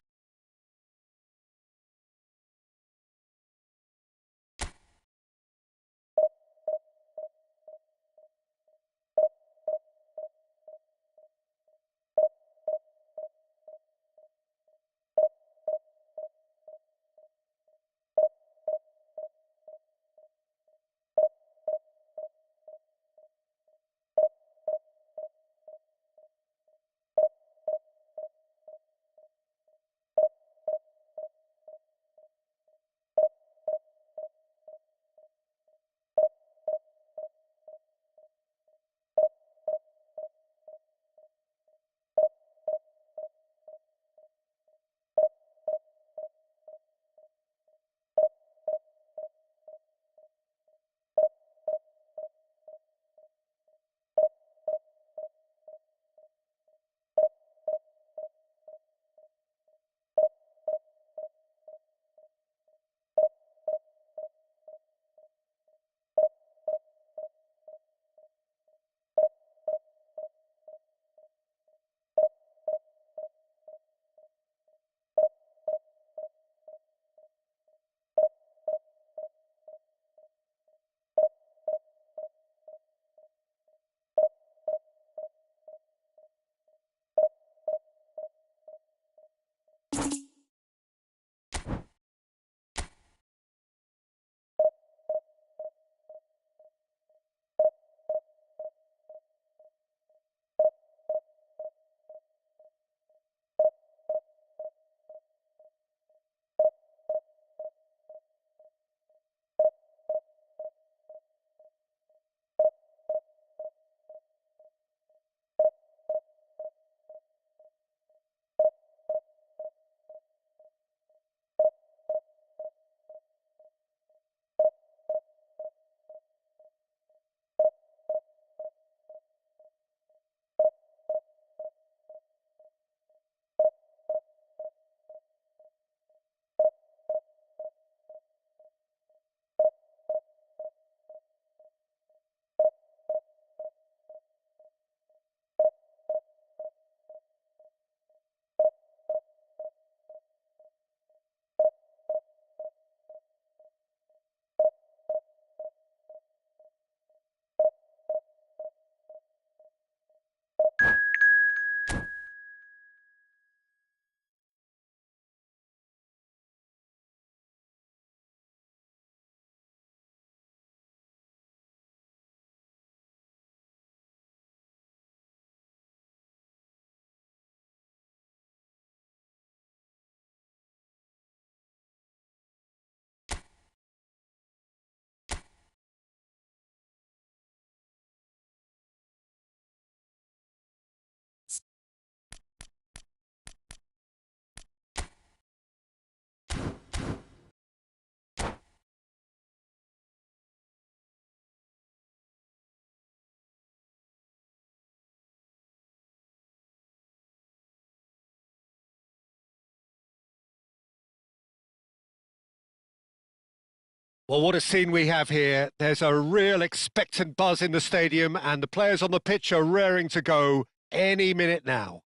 Well, what a scene we have here. There's a real expectant buzz in the stadium and the players on the pitch are raring to go. any minute now.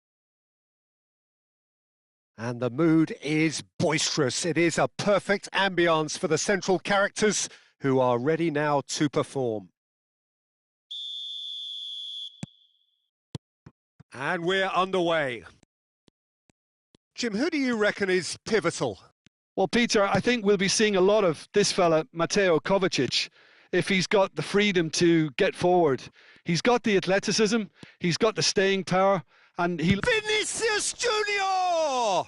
And the mood is boisterous. It is a perfect ambience for the central characters who are ready now to perform. And we're underway. Jim, who do you reckon is pivotal? Well, Peter, I think we'll be seeing a lot of this fella, Mateo Kovacic, if he's got the freedom to get forward. He's got the athleticism, he's got the staying power, and Vinicius Junior!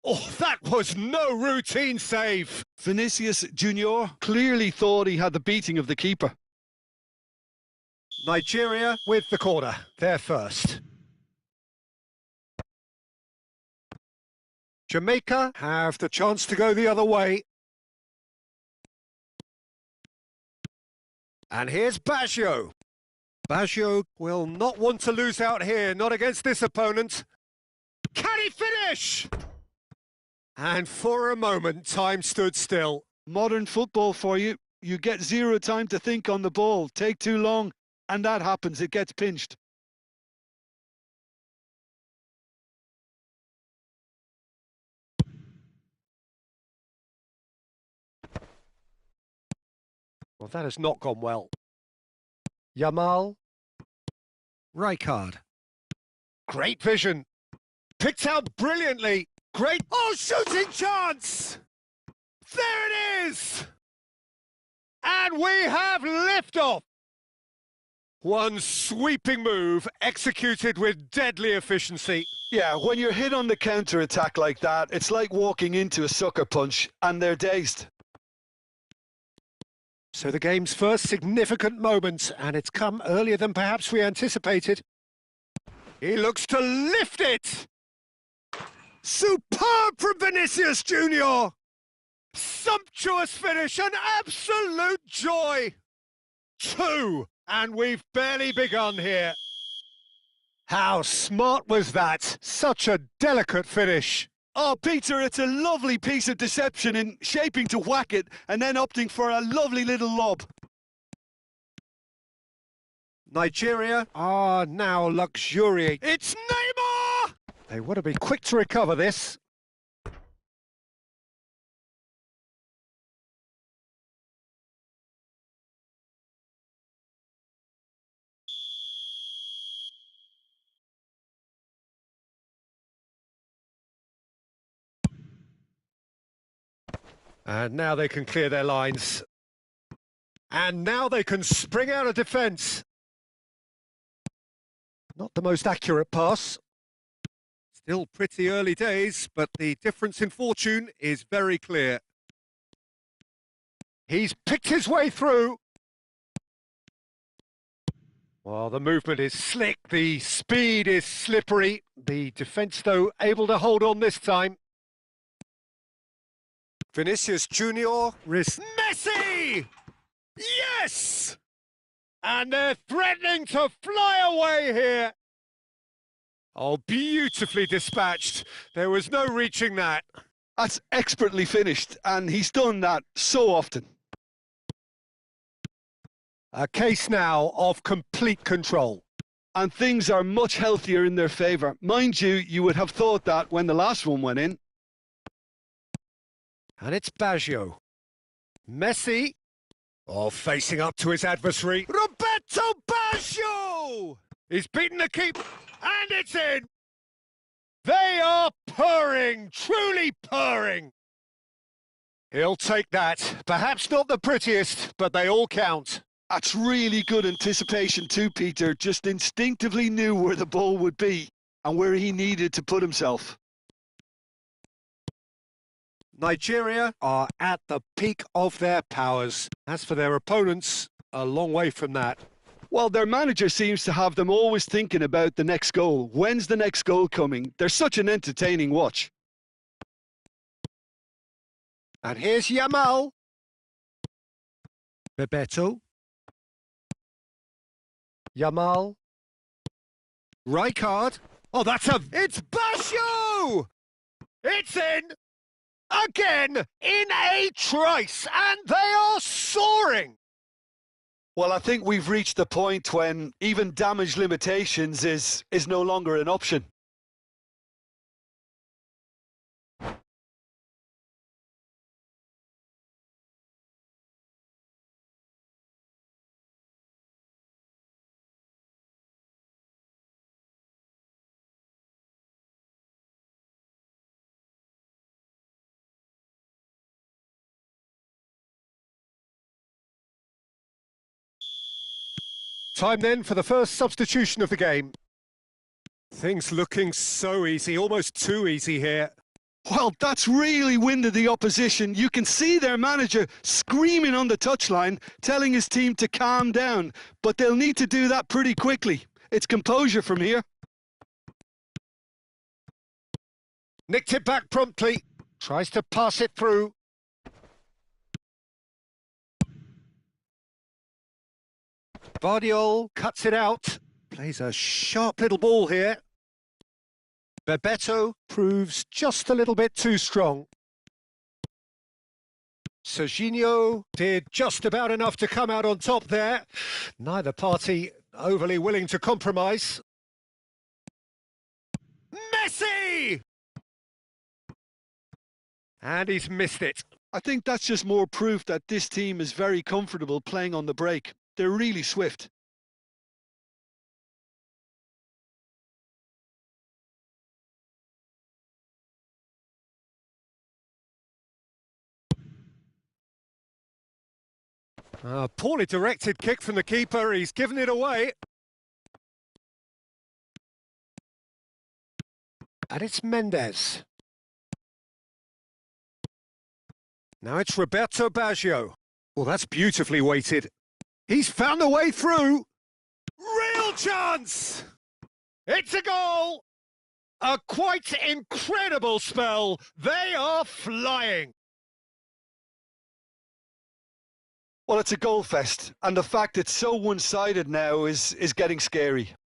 Oh, that was no routine save. Vinicius Junior clearly thought he had the beating of the keeper. Nigeria with the corner. They're first. Jamaica have the chance to go the other way. And here's Baggio. Baggio will not want to lose out here, not against this opponent. Can he finish? And for a moment, time stood still. Modern football for you. You get zero time to think on the ball. Take too long, and that happens. It gets pinched. Well, that has not gone well. Yamal. Rijkaard. Great vision. Picked out brilliantly. Great. Oh, shooting chance! There it is! And we have liftoff. One sweeping move executed with deadly efficiency. Yeah, when you're hit on the counter-attack like that, it's like walking into a sucker punch and they're dazed. So the game's first significant moment, and it's come earlier than perhaps we anticipated. He looks to lift it! Superb from Vinicius Junior! Sumptuous finish, an absolute joy! 2, and we've barely begun here. How smart was that? Such a delicate finish. Oh, Peter, it's a lovely piece of deception in shaping to whack it and then opting for a lovely little lob. Nigeria are now luxuriating. It's Neymar! They want to be quick to recover this. And now they can clear their lines. And now they can spring out of defence. Not the most accurate pass. Still pretty early days, but the difference in fortune is very clear. He's picked his way through. Well, the movement is slick, the speed is slippery. The defence, though, able to hold on this time. Vinicius Junior risks Messi! Yes! And they're threatening to fly away here. Oh, beautifully dispatched. There was no reaching that. That's expertly finished, and he's done that so often. A case now of complete control. And things are much healthier in their favour. Mind you, you would have thought that when the last one went in. And it's Baggio. Messi. Oh, facing up to his adversary. Roberto Baggio! He's beaten the keeper, and it's in! They are purring, truly purring. He'll take that. Perhaps not the prettiest, but they all count. That's really good anticipation too, Peter. Just instinctively knew where the ball would be and where he needed to put himself. Nigeria are at the peak of their powers. As for their opponents, a long way from that. Well, their manager seems to have them always thinking about the next goal. When's the next goal coming? They're such an entertaining watch. And here's Yamal. Bebeto. Yamal. Rijkaard. Oh, it's Baggio! It's in! Again, in a trice, and they are soaring! Well, I think we've reached the point when even damage limitations is no longer an option. Time then for the first substitution of the game. Things looking so easy, almost too easy here. Well, that's really winded the opposition. You can see their manager screaming on the touchline, telling his team to calm down, but they'll need to do that pretty quickly. It's composure from here. Nicked it back promptly, tries to pass it through. Bardiol cuts it out, plays a sharp little ball here. Bebeto proves just a little bit too strong. Serginho did just about enough to come out on top there. Neither party overly willing to compromise. Messi! And he's missed it. I think that's just more proof that this team is very comfortable playing on the break. They're really swift. Poorly directed kick from the keeper. He's given it away. And it's Mendes. Now it's Roberto Baggio. Well, that's beautifully weighted. He's found a way through. Real chance! It's a goal! A quite incredible spell. They are flying. Well, it's a goal fest, and the fact it's so one-sided now is getting scary.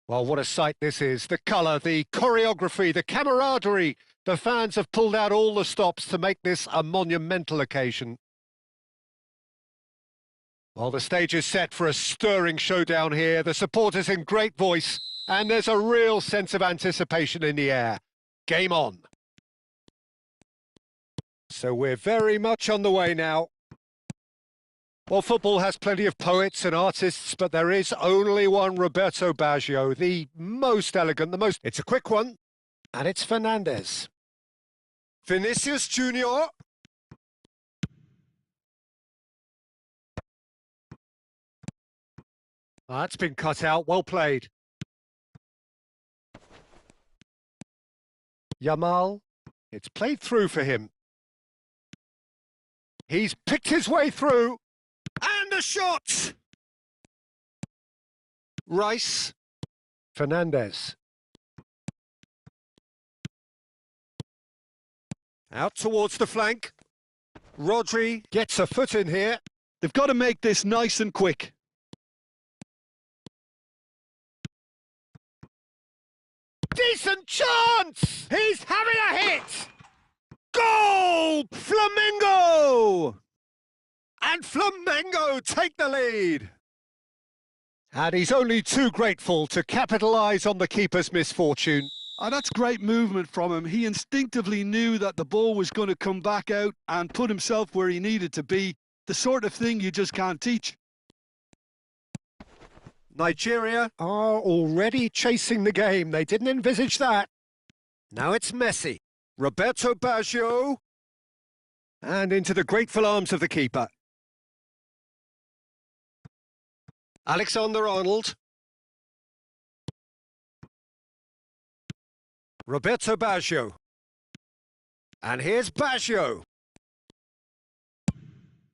Well, what a sight this is. The colour, the choreography, the camaraderie. The fans have pulled out all the stops to make this a monumental occasion. Well, the stage is set for a stirring showdown here. The supporters in great voice, and there's a real sense of anticipation in the air. Game on. So we're very much on the way now. Well, football has plenty of poets and artists, but there is only one Roberto Baggio, the most elegant, the most... It's a quick one, and it's Fernandes. Vinicius Junior. That's been cut out, well played. Yamal. It's played through for him. He's picked his way through. And a shot! Rice. Fernandez. Out towards the flank. Rodri gets a foot in here. They've got to make this nice and quick. Decent chance! He's having a hit! Goal! Flamengo! And Flamengo take the lead. And he's only too grateful to capitalise on the keeper's misfortune. Oh, that's great movement from him. He instinctively knew that the ball was going to come back out and put himself where he needed to be. The sort of thing you just can't teach. Nigeria are already chasing the game. They didn't envisage that. Now it's Messi. Roberto Baggio. And into the grateful arms of the keeper. Alexander-Arnold. Roberto Baggio. And here's Baggio.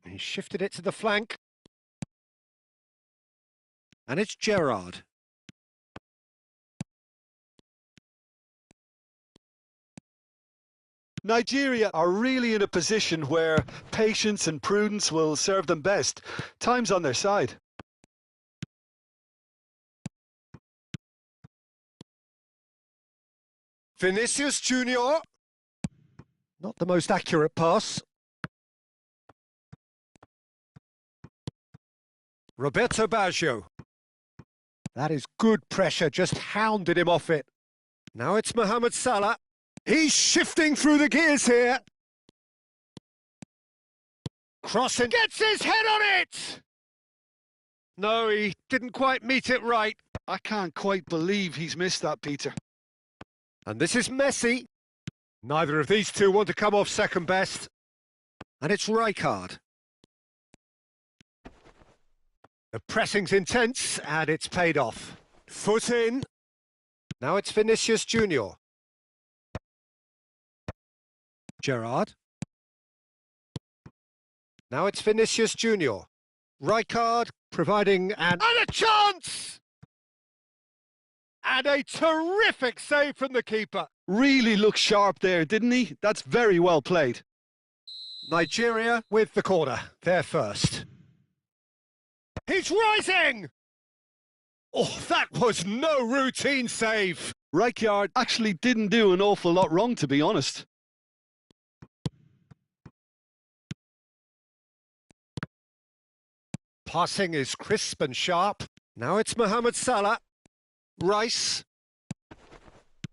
He shifted it to the flank. And it's Gerrard. Nigeria are really in a position where patience and prudence will serve them best. Time's on their side. Vinicius Junior. Not the most accurate pass. Roberto Baggio. That is good pressure, just hounded him off it. Now it's Mohamed Salah. He's shifting through the gears here. Crossing. Gets his head on it! No, he didn't quite meet it right. I can't quite believe he's missed that, Peter. And this is Messi. Neither of these two want to come off second best. And it's Rijkaard. The pressing's intense, and it's paid off. Foot in. Now it's Vinicius Junior. Gerrard. Now it's Vinicius Junior. Rijkaard providing and a chance! And a terrific save from the keeper. Really looked sharp there, didn't he? That's very well played. Nigeria with the corner. They're first. He's rising! Oh, that was no routine save. Rijkaard actually didn't do an awful lot wrong, to be honest. Passing is crisp and sharp. Now it's Mohamed Salah. Rice.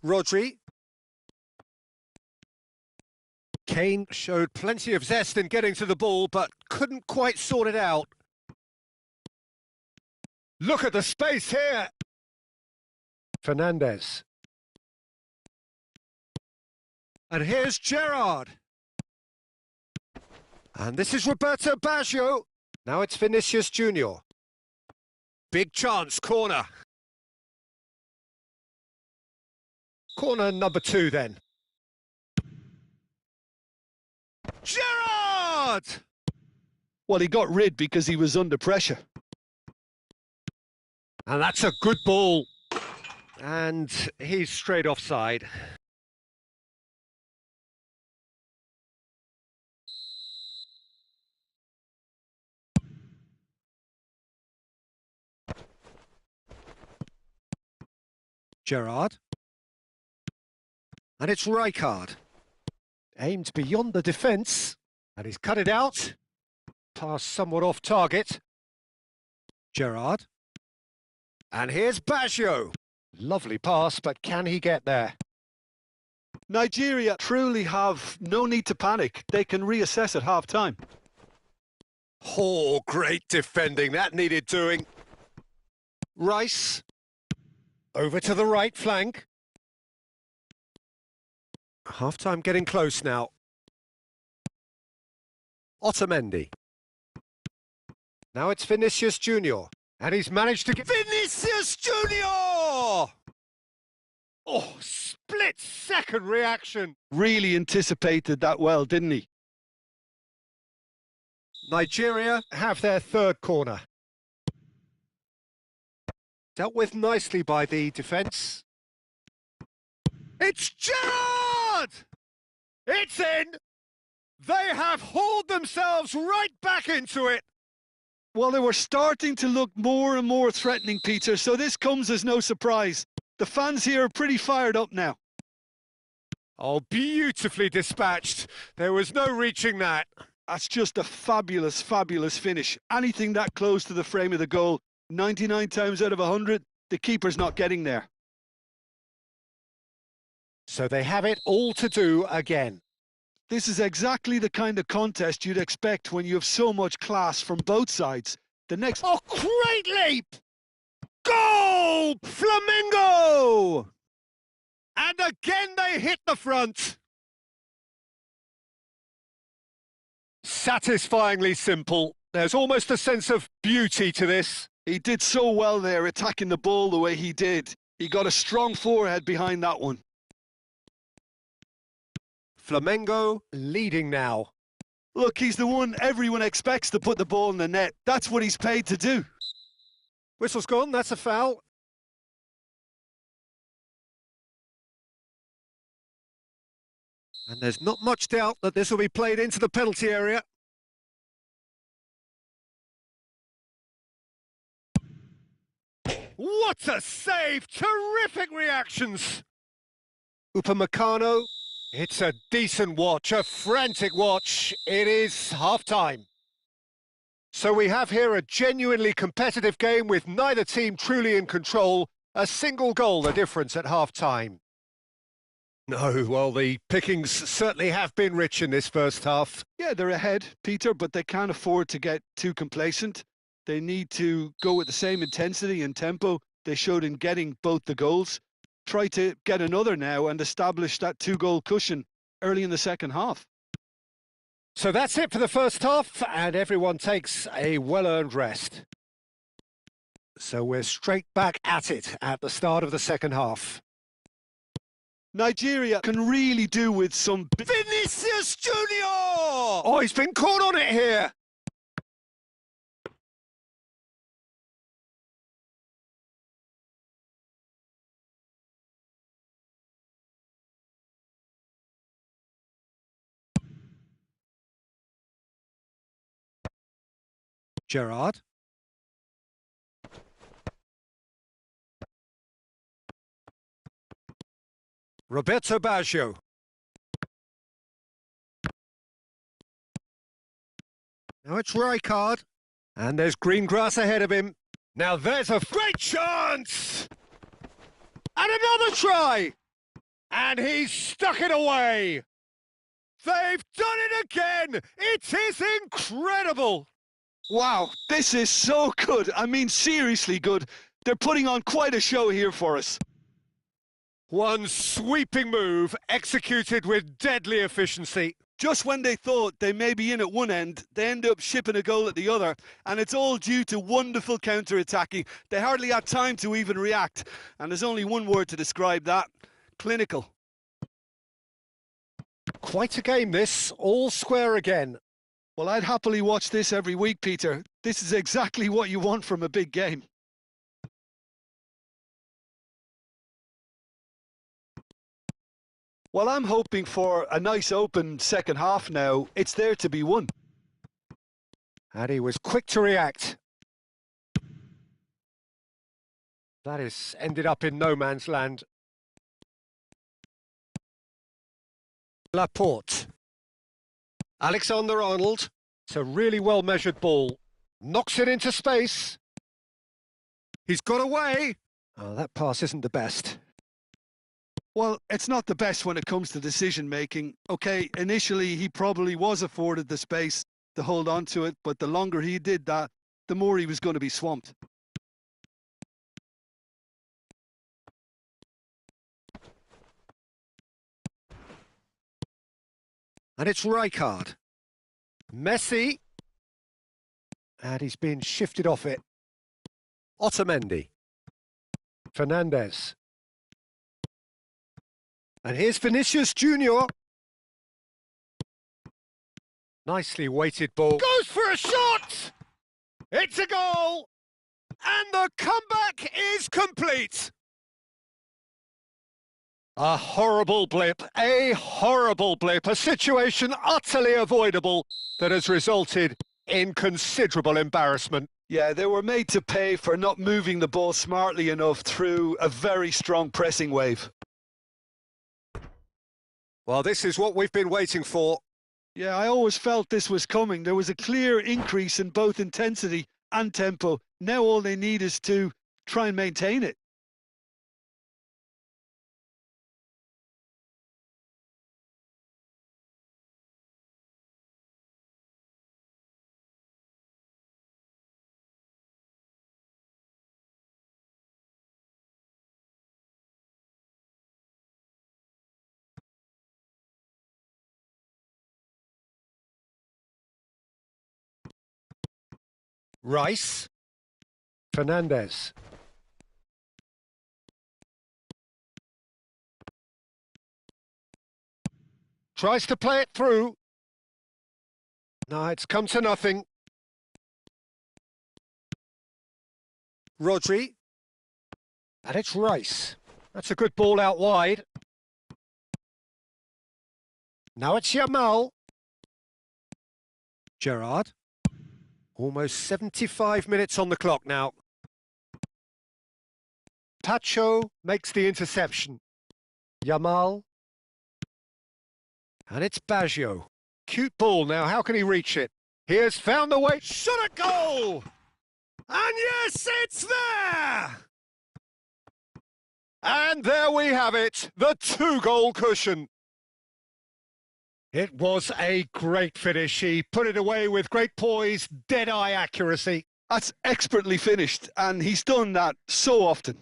Rodri. Kane showed plenty of zest in getting to the ball, but couldn't quite sort it out. Look at the space here. Fernandez. And here's Gerrard. And this is Roberto Baggio. Now it's Vinicius Junior. Big chance, corner. Corner number 2 then. Gerrard! Well, he got rid because he was under pressure. And that's a good ball. And he's straight offside. Gerrard. And it's Rijkaard. Aimed beyond the defence. And he's cut it out. Pass somewhat off target. Gerrard. And here's Baggio. Lovely pass, but can he get there? Nigeria truly have no need to panic. They can reassess at half-time. Oh, great defending. That needed doing. Rice. Over to the right flank. Half-time getting close now. Otamendi. Now it's Vinicius Junior. And he's managed to get... Vinicius Junior! Oh, split! split-second reaction. Really anticipated that well, didn't he? Nigeria have their third corner. Dealt with nicely by the defence. It's Gerrard! It's in! They have hauled themselves right back into it. Well, they were starting to look more and more threatening, Peter, so this comes as no surprise. The fans here are pretty fired up now. Oh, beautifully dispatched. There was no reaching that. That's just a fabulous, fabulous finish. Anything that close to the frame of the goal, 99 times out of 100, the keeper's not getting there. So they have it all to do again. This is exactly the kind of contest you'd expect when you have so much class from both sides. The next... Oh, great leap! Goal! Flamengo! And again they hit the front. Satisfyingly simple. There's almost a sense of beauty to this. He did so well there, attacking the ball the way he did. He got a strong forehead behind that one. Flamengo leading now. Look, he's the one everyone expects to put the ball in the net. That's what he's paid to do. Whistle's gone, that's a foul. And there's not much doubt that this will be played into the penalty area. What a save! Terrific reactions! Upamecano, it's a decent watch, a frantic watch. It is half-time. So we have here a genuinely competitive game with neither team truly in control. A single goal the difference at half-time. No, well, the pickings certainly have been rich in this first half. Yeah, they're ahead, Peter, but they can't afford to get too complacent. They need to go with the same intensity and tempo they showed in getting both the goals. Try to get another now and establish that two-goal cushion early in the second half. So that's it for the first half, and everyone takes a well-earned rest. So we're straight back at it at the start of the second half. Nigeria can really do with some... Vinicius Junior! Oh, he's been caught on it here! Gerrard. Roberto Baggio. Now it's Rijkaard. And there's green grass ahead of him. Now there's a great chance! And another try! And he's stuck it away! They've done it again! It is incredible! Wow, this is so good. I mean, seriously good. They're putting on quite a show here for us. One sweeping move, executed with deadly efficiency. Just when they thought they may be in at one end, they end up shipping a goal at the other, and it's all due to wonderful counter-attacking. They hardly had time to even react, and there's only one word to describe that: clinical. Quite a game this, all square again. Well, I'd happily watch this every week, Peter. This is exactly what you want from a big game. Well, I'm hoping for a nice open second half now. It's there to be won. And he was quick to react. That has ended up in no man's land. Laporte. Alexander-Arnold. It's a really well-measured ball. Knocks it into space. He's got away. Oh, that pass isn't the best. Well, it's not the best when it comes to decision-making. Okay, initially he probably was afforded the space to hold on to it, but the longer he did that, the more he was going to be swamped. And it's Rijkaard. Messi. And he's been shifted off it. Otamendi. Fernandez. And here's Vinicius Junior. Nicely weighted ball. Goes for a shot! It's a goal! And the comeback is complete! A horrible blip, a situation utterly avoidable that has resulted in considerable embarrassment. Yeah, they were made to pay for not moving the ball smartly enough through a very strong pressing wave. Well, this is what we've been waiting for. Yeah, I always felt this was coming. There was a clear increase in both intensity and tempo. Now all they need is to try and maintain it. Rice. Fernandez. Tries to play it through. No, it's come to nothing. Rodri. And it's Rice. That's a good ball out wide. Now it's Yamal. Gerrard. Almost 75 minutes on the clock now. Tacho makes the interception. Yamal. And it's Baggio. Cute ball now, how can he reach it? He has found the way, shot a goal! And yes, it's there! And there we have it, the 2-goal cushion. It was a great finish. He put it away with great poise, dead-eye accuracy. That's expertly finished, and he's done that so often.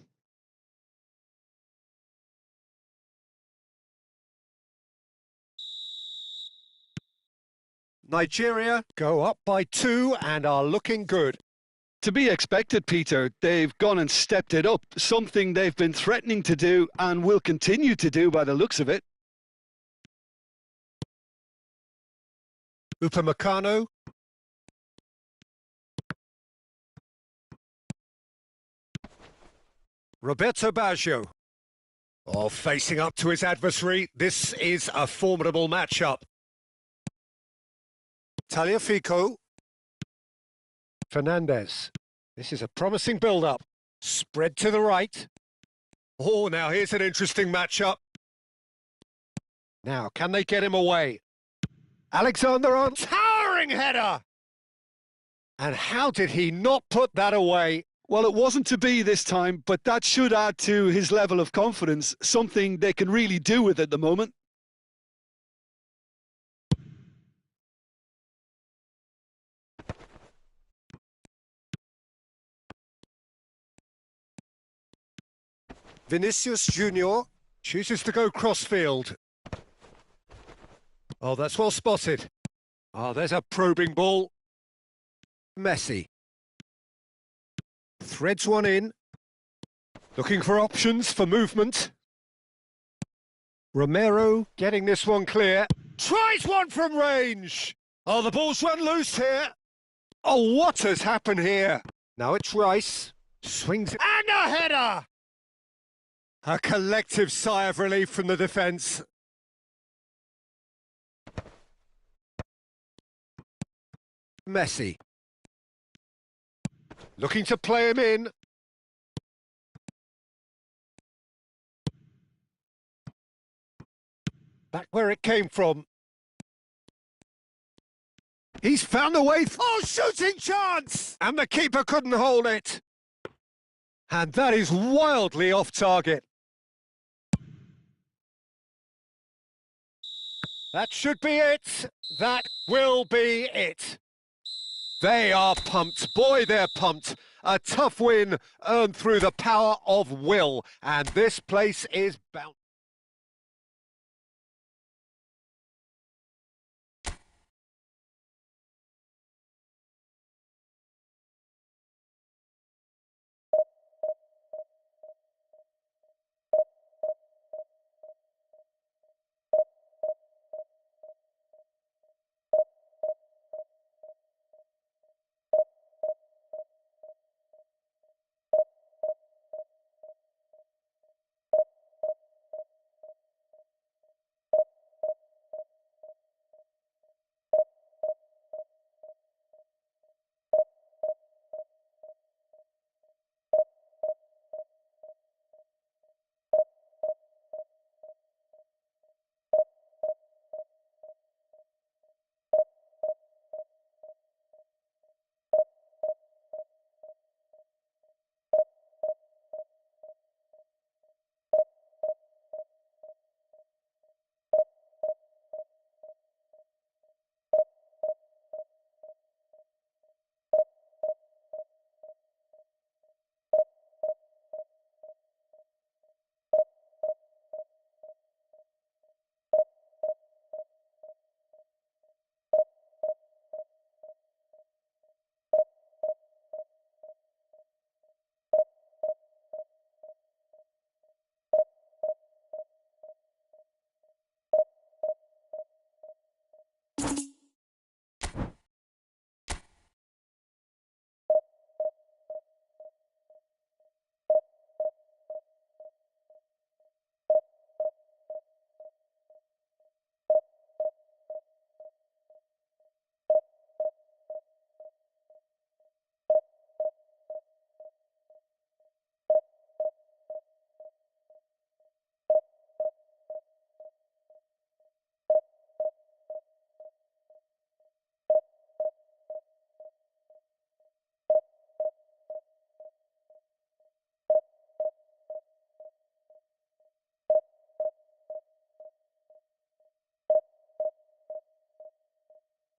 Nigeria go up by 2 and are looking good. To be expected, Peter. They've gone and stepped it up, something they've been threatening to do and will continue to do by the looks of it. Upamecano. Roberto Baggio. Oh, facing up to his adversary. This is a formidable matchup. Tagliafico. Fernandez. This is a promising build-up. Spread to the right. Oh, now here's an interesting matchup. Now, can they get him away? Alexander on towering header! And how did he not put that away? Well, it wasn't to be this time, but that should add to his level of confidence, something they can really do with at the moment. Vinicius Junior chooses to go crossfield. Oh, that's well spotted. Oh, there's a probing ball. Messi. Threads one in. Looking for options for movement. Romero getting this one clear. Tries one from range. Oh, the ball's run loose here. Oh, what has happened here? Now it's Rice. Swings it. And a header! A collective sigh of relief from the defence. Messi. Looking to play him in. Back where it came from. He's found a way. Oh, shooting chance! And the keeper couldn't hold it. And that is wildly off target. That should be it. That will be it. They are pumped. Boy, they're pumped. A tough win earned through the power of will. And this place is bound.